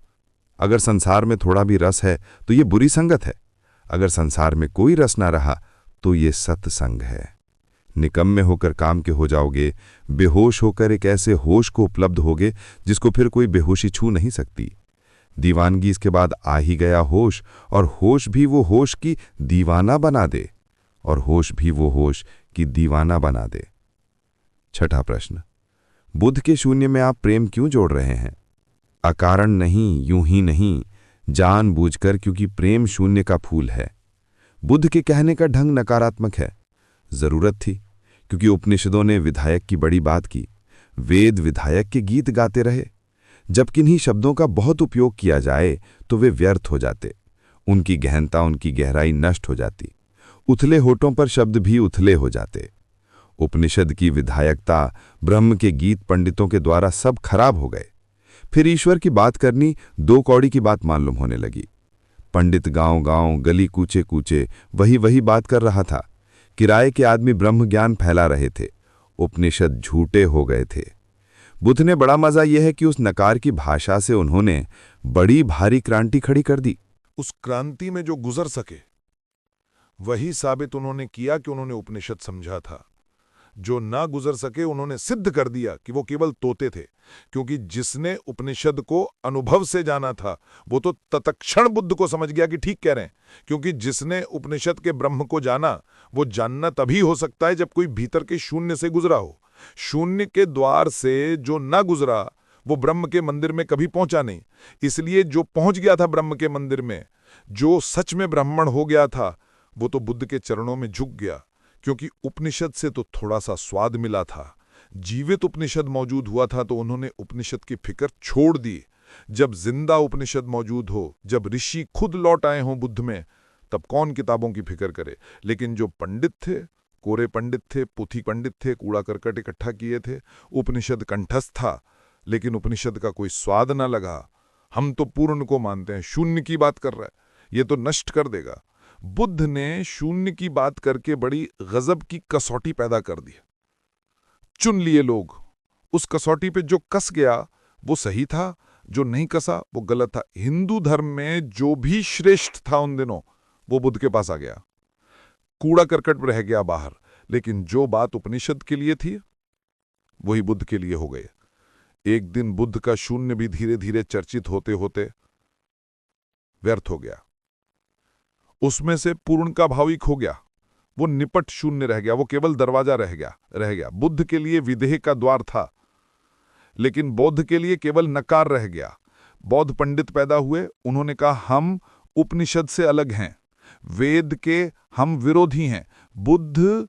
अगर संसार में थोड़ा भी रस है तो ये बुरी संगत है, अगर संसार में कोई रस ना रहा तो ये सत्संग है। निकम्मे होकर काम के हो जाओगे, बेहोश होकर एक ऐसे होश को उपलब्ध होगे जिसको फिर कोई बेहोशी छू नहीं सकती। दीवानगी इसके बाद आ ही गया होश, और होश भी वो होश की दीवाना बना दे, और होश भी वो होश की दीवाना बना दे। छठा प्रश्न, बुद्ध के शून्य में आप प्रेम क्यों जोड़ रहे हैं? अकारण नहीं, यूं ही नहीं, जानबूझकर, क्योंकि प्रेम शून्य का फूल है। बुद्ध के कहने का ढंग नकारात्मक है। जरूरत थी, क्योंकि उपनिषदों ने विधायक की बड़ी बात की, वेद विधायक के गीत गाते रहे। जब किन्हीं शब्दों का बहुत उपयोग किया जाए तो वे व्यर्थ हो जाते, उनकी गहनता, उनकी गहराई नष्ट हो जाती। उथले होठों पर शब्द भी उथले हो जाते। उपनिषद की विधायकता, ब्रह्म के गीत पंडितों के द्वारा सब खराब हो गए। फिर ईश्वर की बात करनी दो कौड़ी की बात मालूम होने लगी। पंडित गांव-गांव, गली कूचे-कूचे वही बात कर रहा था। किराए के आदमी ब्रह्म ज्ञान फैला रहे थे। उपनिषद झूठे हो गए थे। बुद्ध ने बड़ा मजा यह है कि उस नकार की भाषा से उन्होंने बड़ी भारी क्रांति खड़ी कर दी। उस क्रांति में जो गुजर सके वही साबित उन्होंने किया कि उन्होंने उपनिषद समझा था। जो ना गुजर सके उन्होंने सिद्ध कर दिया कि वो केवल तोते थे, क्योंकि जिसने उपनिषद को अनुभव से जाना था वो तो तत्क्षण बुद्ध को समझ गया कि ठीक कह रहे हैं। क्योंकि जिसने उपनिषद के ब्रह्म को जाना वो जानना तभी हो सकता है जब कोई भीतर के शून्य से गुजरा हो। शून्य के द्वार से जो ना गुजरा वो ब्रह्म के मंदिर में कभी पहुंचा नहीं। इसलिए जो पहुंच गया था ब्रह्म के मंदिर में, जो सच में ब्राह्मण हो गया था, वो तो बुद्ध के चरणों में झुक गया, क्योंकि उपनिषद से तो थोड़ा सा स्वाद मिला था। जीवित उपनिषद मौजूद हुआ था तो उन्होंने उपनिषद की फिक्र छोड़ दी। जब जिंदा उपनिषद मौजूद हो, जब ऋषि खुद लौट आए हों बुद्ध में, तब कौन किताबों की फिक्र करे। लेकिन जो पंडित थे, कोरे पंडित थे, पुथी पंडित थे, कूड़ा करकट इकट्ठा किए थे, उपनिषद कंठस्थ था, लेकिन उपनिषद का कोई स्वाद ना लगा। हम तो पूर्ण को मानते हैं, शून्य की बात कर रहा है, ये तो नष्ट कर देगा। बुद्ध ने शून्य की बात करके बड़ी गजब की कसौटी पैदा कर दी। चुन लिए लोग, उस कसौटी पे जो कस गया वो सही था, जो नहीं कसा वो गलत था। हिंदू धर्म में जो भी श्रेष्ठ था उन दिनों वो बुद्ध के पास आ गया, कूड़ा करकट रह गया बाहर। लेकिन जो बात उपनिषद के लिए थी वही बुद्ध के लिए हो गए। एक दिन बुद्ध का शून्य भी धीरे धीरे चर्चित होते होते व्यर्थ हो गया। उसमें से पूर्ण का भाव ही खो गया। वो निपट शून्य रह गया, वो केवल दरवाजा रह गया। बुद्ध के लिए विदेह का द्वार था, लेकिन बौद्ध के लिए केवल नकार रह गया। बौद्ध पंडित पैदा हुए, उन्होंने कहा हम उपनिषद से अलग हैं, वेद के हम विरोधी हैं। बुद्ध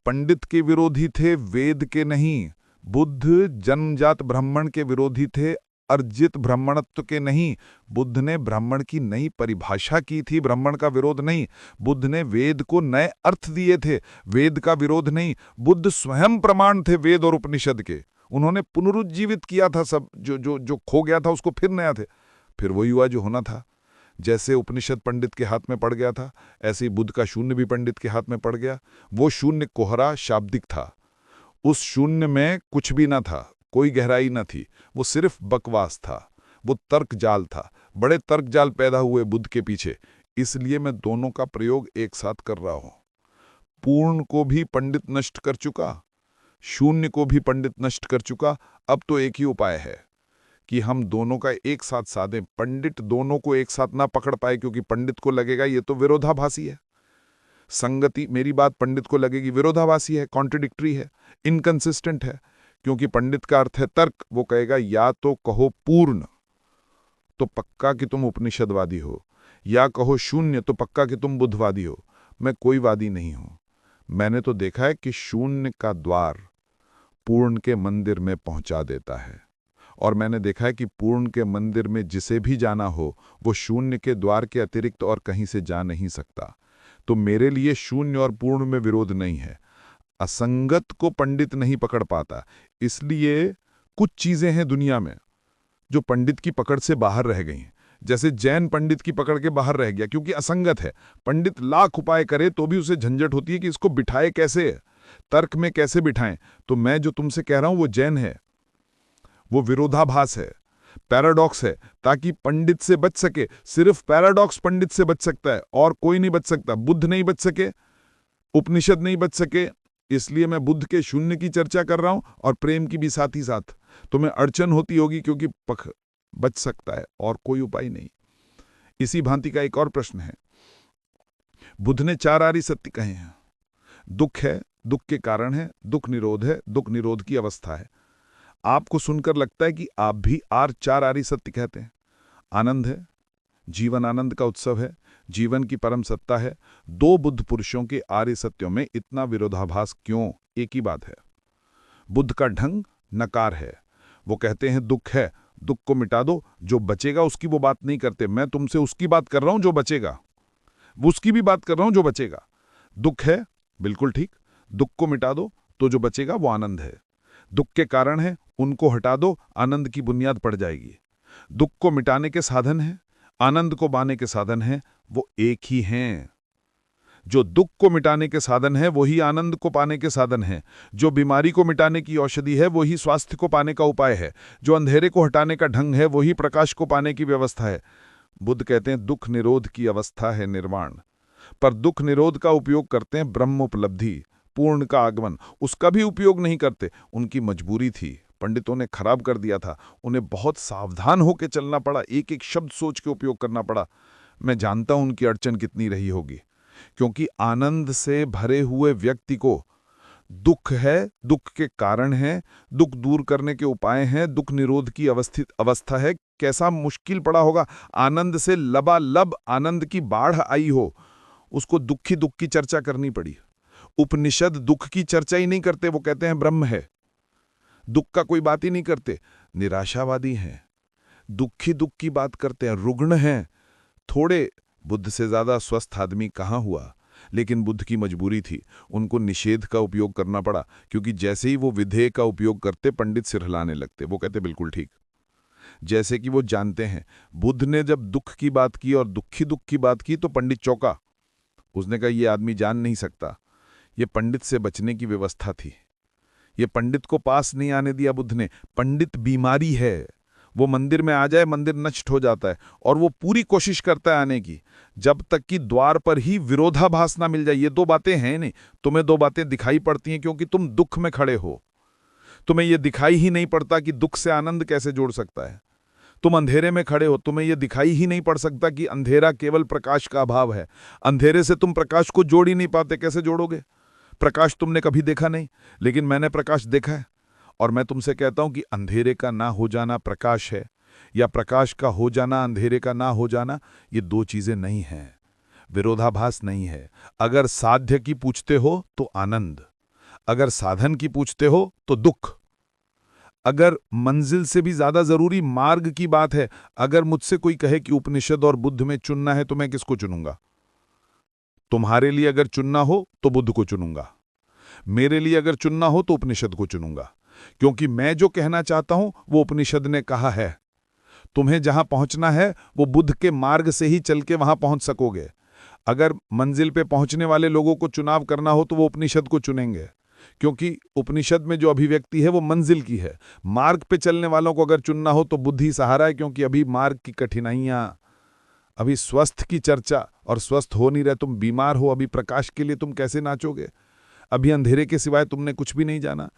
पंडित के विरोधी थे, वेद के नहीं। बुद्ध जन्मजात ब्राह्मण के विरोधी थे, अर्जित ब्राह्मणत्व के नहीं। बुद्ध ने ब्राह्मण की नई परिभाषा की थी, ब्राह्मण का विरोध नहीं। बुद्ध ने वेद को नए अर्थ दिए थे, वेद का विरोध नहीं। बुद्ध स्वयं प्रमाण थे वेद और उपनिषद के। उन्होंने पुनरुज्जीवित किया था सब जो खो गया था, उसको फिर नया थे। फिर वही हुआ जो होना था। जैसे उपनिषद पंडित के हाथ में पड़ गया था, ऐसे ही बुद्ध का शून्य भी पंडित के हाथ में पड़ गया। वो शून्य कोहरा शाब्दिक था, उस शून्य में कुछ भी ना था, कोई गहराई न थी, वो सिर्फ बकवास था, वो तर्क जाल था। बड़े तर्क जाल पैदा हुए बुद्ध के पीछे, इसलिए मैं दोनों का प्रयोग एक साथ कर रहा हूं। पूर्ण को भी पंडित नष्ट कर चुका, शून्य को भी पंडित नष्ट कर चुका। अब तो एक ही उपाय है कि हम दोनों का एक साथ साधें। पंडित दोनों को एक साथ ना पकड़ पाए, क्योंकि पंडित को लगेगा ये तो विरोधाभासी है। संगति, मेरी बात पंडित को लगेगी विरोधाभासी है, कॉन्ट्रडिक्टरी है, इनकंसिस्टेंट है। क्योंकि पंडित का अर्थ है तर्क। वो कहेगा या तो कहो पूर्ण तो पक्का कि तुम उपनिषदवादी हो, या कहो शून्य तो पक्का कि तुम बुद्धवादी हो। मैं कोई वादी नहीं हूं। मैंने तो देखा है कि शून्य का द्वार पूर्ण के मंदिर में पहुंचा देता है, और मैंने देखा है कि पूर्ण के मंदिर में जिसे भी जाना हो वो शून्य के द्वार के अतिरिक्त और कहीं से जा नहीं सकता। तो मेरे लिए शून्य और पूर्ण में विरोध नहीं है। असंगत को पंडित नहीं पकड़ पाता, इसलिए कुछ चीजें हैं दुनिया में जो पंडित की पकड़ से बाहर रह गई हैं। जैसे जैन पंडित की पकड़ के बाहर रह गया क्योंकि असंगत है। पंडित लाख उपाय करे तो भी उसे झंझट होती है कि इसको बिठाए कैसे, तर्क में कैसे बिठाएं। तो मैं जो तुमसे कह रहा हूं वो जैन है, वो विरोधाभास है, पैराडॉक्स है, ताकि पंडित से बच सके। सिर्फ पैराडॉक्स पंडित से बच सकता है और कोई नहीं बच सकता। बुद्ध नहीं बच सके, उपनिषद नहीं बच सके, इसलिए मैं बुद्ध के शून्य की चर्चा कर रहा हूं और प्रेम की भी साथ ही साथ। तुम्हें अड़चन होती होगी क्योंकि पख बच सकता है और कोई उपाय नहीं। इसी भांति का एक और प्रश्न है। बुद्ध ने 4 आर्य सत्य कहे हैं। दुख है, दुख के कारण है, दुख निरोध है, दुख निरोध की अवस्था है। आपको सुनकर लगता है कि आप भी 4 आर्य सत्य कहते हैं। आनंद है, जीवन आनंद का उत्सव है, जीवन की परम सत्ता है। 2 बुद्ध पुरुषों के आर्य सत्यों में इतना विरोधाभास क्यों? एक ही बात है। बुद्ध का ढंग नकार है। वो कहते हैं दुख है, दुख को मिटा दो, जो बचेगा उसकी वो बात नहीं करते। मैं तुमसे उसकी बात कर रहा हूं जो बचेगा, उसकी भी बात कर रहा हूं जो बचेगा। दुख है, बिल्कुल ठीक, दुख को मिटा दो तो जो बचेगा वो आनंद है। दुख के कारण है, उनको हटा दो, आनंद की बुनियाद पड़ जाएगी। दुख को मिटाने के साधन है, आनंद को पाने के साधन हैं वो एक ही हैं। जो दुख को मिटाने के साधन है वही आनंद को पाने के साधन है। जो बीमारी को मिटाने की औषधि है वही स्वास्थ्य को पाने का उपाय है। जो अंधेरे को हटाने का ढंग है वही प्रकाश को पाने की व्यवस्था है। बुद्ध कहते हैं दुख निरोध की अवस्था है निर्वाण, पर दुख निरोध का उपयोग करते हैं ब्रह्म उपलब्धि, पूर्ण का आगमन। उसका भी उपयोग नहीं करते, उनकी मजबूरी थी। पंडितों ने खराब कर दिया था, उन्हें बहुत सावधान होकर चलना पड़ा, एक एक शब्द सोच के उपयोग करना पड़ा। मैं जानता हूं उनकी अड़चन कितनी रही होगी, क्योंकि आनंद से भरे हुए व्यक्ति को दुख है, दुख के कारण है, दुख दूर करने के उपाय हैं, दुख निरोध की अवस्था है। कैसा मुश्किल पड़ा होगा। आनंद से लबालब आनंद की बाढ़ आई हो, उसको दुख की चर्चा करनी पड़ी। उपनिषद दुख की चर्चा ही नहीं करते, वो कहते हैं ब्रह्म है। दुख का कोई बात ही नहीं करते, निराशावादी हैं। दुख की बात करते हैं, रुग्ण हैं। थोड़े बुद्ध से ज्यादा स्वस्थ आदमी कहाँ हुआ, लेकिन बुद्ध की मजबूरी थी, उनको निषेध का उपयोग करना पड़ा, क्योंकि जैसे ही वो विधेय का उपयोग करते पंडित सिर हिलाने लगते। वो कहते बिल्कुल ठीक। जैसे कि वो जानते हैं बुद्ध ने जब दुख की बात की और दुख की बात की तो पंडित चौंका। उसने कहा ये आदमी जान नहीं सकता, ये पंडित से बचने की व्यवस्था थी। ये पंडित को पास नहीं आने दिया बुद्ध ने। पंडित बीमारी है, वो मंदिर में आ जाए मंदिर नष्ट हो जाता है, और वो पूरी कोशिश करता है आने की, जब तक कि द्वार पर ही विरोधाभास ना मिल जाए। ये दो बातें हैं नहीं, तुम्हें दो बातें दिखाई पड़ती हैं क्योंकि तुम दुख में खड़े हो। तुम्हें यह दिखाई ही नहीं पड़ता कि दुख से आनंद कैसे जोड़ सकता है। तुम अंधेरे में खड़े हो, तुम्हें यह दिखाई ही नहीं पड़ सकता कि अंधेरा केवल प्रकाश का अभाव है। अंधेरे से तुम प्रकाश को जोड़ ही नहीं पाते, कैसे जोड़ोगे? प्रकाश तुमने कभी देखा नहीं, लेकिन मैंने प्रकाश देखा है। और मैं तुमसे कहता हूं कि अंधेरे का ना हो जाना प्रकाश है, या प्रकाश का हो जाना अंधेरे का ना हो जाना, ये दो चीजें नहीं हैं, विरोधाभास नहीं है। अगर साध्य की पूछते हो तो आनंद, अगर साधन की पूछते हो तो दुख, अगर मंजिल से भी ज्यादा जरूरी मार्ग की बात है, अगर मुझसे कोई कहे कि उपनिषद और बुद्ध में चुनना है तो मैं किसको चुनूंगा? तुम्हारे लिए अगर चुनना हो तो बुद्ध को चुनूंगा, मेरे लिए अगर चुनना हो तो उपनिषद को चुनूंगा, क्योंकि मैं जो कहना चाहता हूं वो उपनिषद ने कहा है। तुम्हें जहां पहुंचना है वो बुद्ध के मार्ग से ही चल के वहां पहुंच सकोगे। अगर मंजिल पे पहुंचने वाले लोगों को चुनाव करना हो तो वो उपनिषद को चुनेंगे, क्योंकि उपनिषद में जो अभिव्यक्ति है वो मंजिल की है। मार्ग पे चलने वालों को अगर चुनना हो तो बुद्ध ही सहारा है, क्योंकि अभी मार्ग की कठिनाइयां, अभी स्वस्थ की चर्चा, और स्वस्थ हो नहीं रहे, तुम बीमार हो, अभी प्रकाश के लिए तुम कैसे नाचोगे? अभी अंधेरे के सिवाय तुमने कुछ भी नहीं जाना।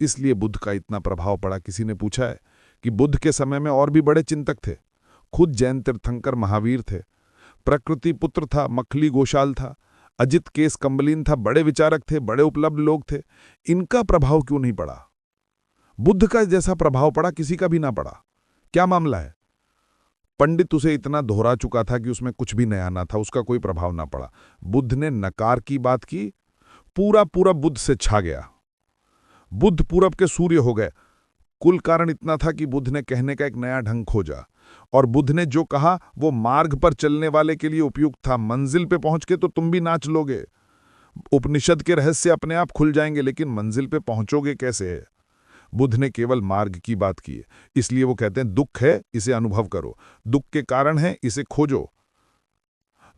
इसलिए बुद्ध का इतना प्रभाव पड़ा। किसी ने पूछा है कि बुद्ध के समय में और भी बड़े चिंतक थे। खुद जैन तीर्थंकर महावीर थे, प्रकृति पुत्र था, मखली गोशाल था, अजित केस कंबलीन था, बड़े विचारक थे, बड़े उपलब्ध लोग थे। इनका प्रभाव क्यों नहीं पड़ा? बुद्ध का जैसा प्रभाव पड़ा किसी का भी ना पड़ा। क्या मामला है? पंडित उसे इतना दोहरा चुका था कि उसमें कुछ भी नया ना था, उसका कोई प्रभाव ना पड़ा। बुद्ध ने नकार की बात की, पूरा बुद्ध से छा गया। बुद्ध पूरब के सूर्य हो गए। कुल कारण इतना था कि बुद्ध ने कहने का एक नया ढंग खोजा, और बुद्ध ने जो कहा वो मार्ग पर चलने वाले के लिए उपयुक्त था। मंजिल पे पहुंच के तो तुम भी नाच लोगे, उपनिषद के रहस्य अपने आप खुल जाएंगे, लेकिन मंजिल पे पहुंचोगे कैसे? बुद्ध ने केवल मार्ग की बात की है। इसलिए वो कहते हैं दुख है, इसे अनुभव करो, दुख के कारण है, इसे खोजो।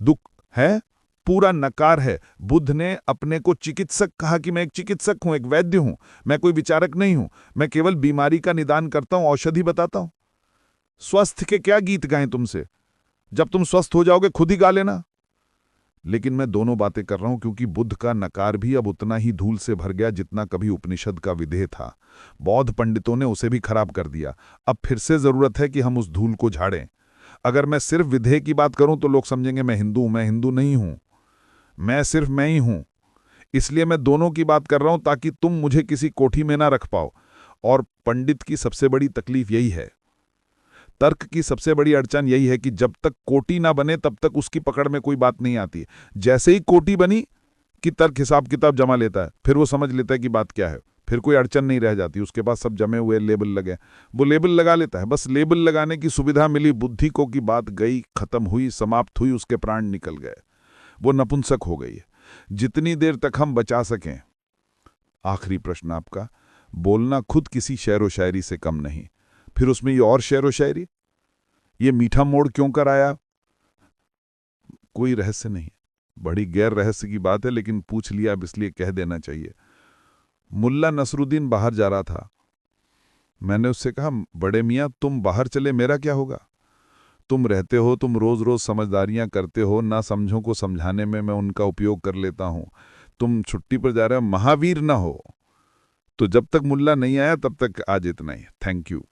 दुख है, पूरा नकार है। बुद्ध ने अपने को चिकित्सक कहा कि मैं एक चिकित्सक हूं, एक वैद्य हूं, मैं कोई विचारक नहीं हूं, मैं केवल बीमारी का निदान करता हूं, औषधि बताता हूं। स्वस्थ के क्या गीत गाएं तुमसे? जब तुम स्वस्थ हो जाओगे खुद ही गा लेना। लेकिन मैं दोनों बातें कर रहा हूं क्योंकि बुद्ध का नकार भी अब उतना ही धूल से भर गया जितना कभी उपनिषद का विधेय था। बौद्ध पंडितों ने उसे भी खराब कर दिया। अब फिर से जरूरत है कि हम उस धूल को झाड़ें। अगर मैं सिर्फ विधेय की बात करूं तो लोग समझेंगे मैं हिंदू नहीं हूं, मैं सिर्फ मैं ही हूं। इसलिए मैं दोनों की बात कर रहा हूं ताकि तुम मुझे किसी कोठी में ना रख पाओ। और पंडित की सबसे बड़ी तकलीफ यही है, तर्क की सबसे बड़ी अड़चन यही है कि जब तक कोटी ना बने तब तक उसकी पकड़ में कोई बात नहीं आती। जैसे ही कोटी बनी कि तर्क हिसाब किताब जमा लेता है, फिर वो समझ लेता है कि बात क्या है, फिर कोई अड़चन नहीं रह जाती। उसके पास सब जमे हुए लेबल लगे, वो लेबल लगा लेता है। बस लेबल लगाने की सुविधा मिली बुद्धि को कि बात गई, खत्म हुई, समाप्त हुई, उसके प्राण निकल गए, वो नपुंसक हो गई। जितनी देर तक हम बचा सकें। आखिरी प्रश्न आपका, बोलना खुद किसी शेर व शायरी से कम नहीं, फिर उसमें ये और शेर व शायरी, ये मीठा मोड़ क्यों कर आया? कोई रहस्य नहीं। बड़ी गैर रहस्य की बात है, लेकिन पूछ लिया अब इसलिए कह देना चाहिए। मुल्ला नसरुद्दीन बाहर जा रहा था। मैंने उससे कहा, बड़े मियाँ तुम बाहर चले मेरा क्या होगा? तुम रहते हो, तुम रोज रोज समझदारियां करते हो, ना समझों को समझाने में मैं उनका उपयोग कर लेता हूं। तुम छुट्टी पर जा रहे हो, महावीर ना हो। तो जब तक मुल्ला नहीं आया तब तक आज इतना ही। Thank you.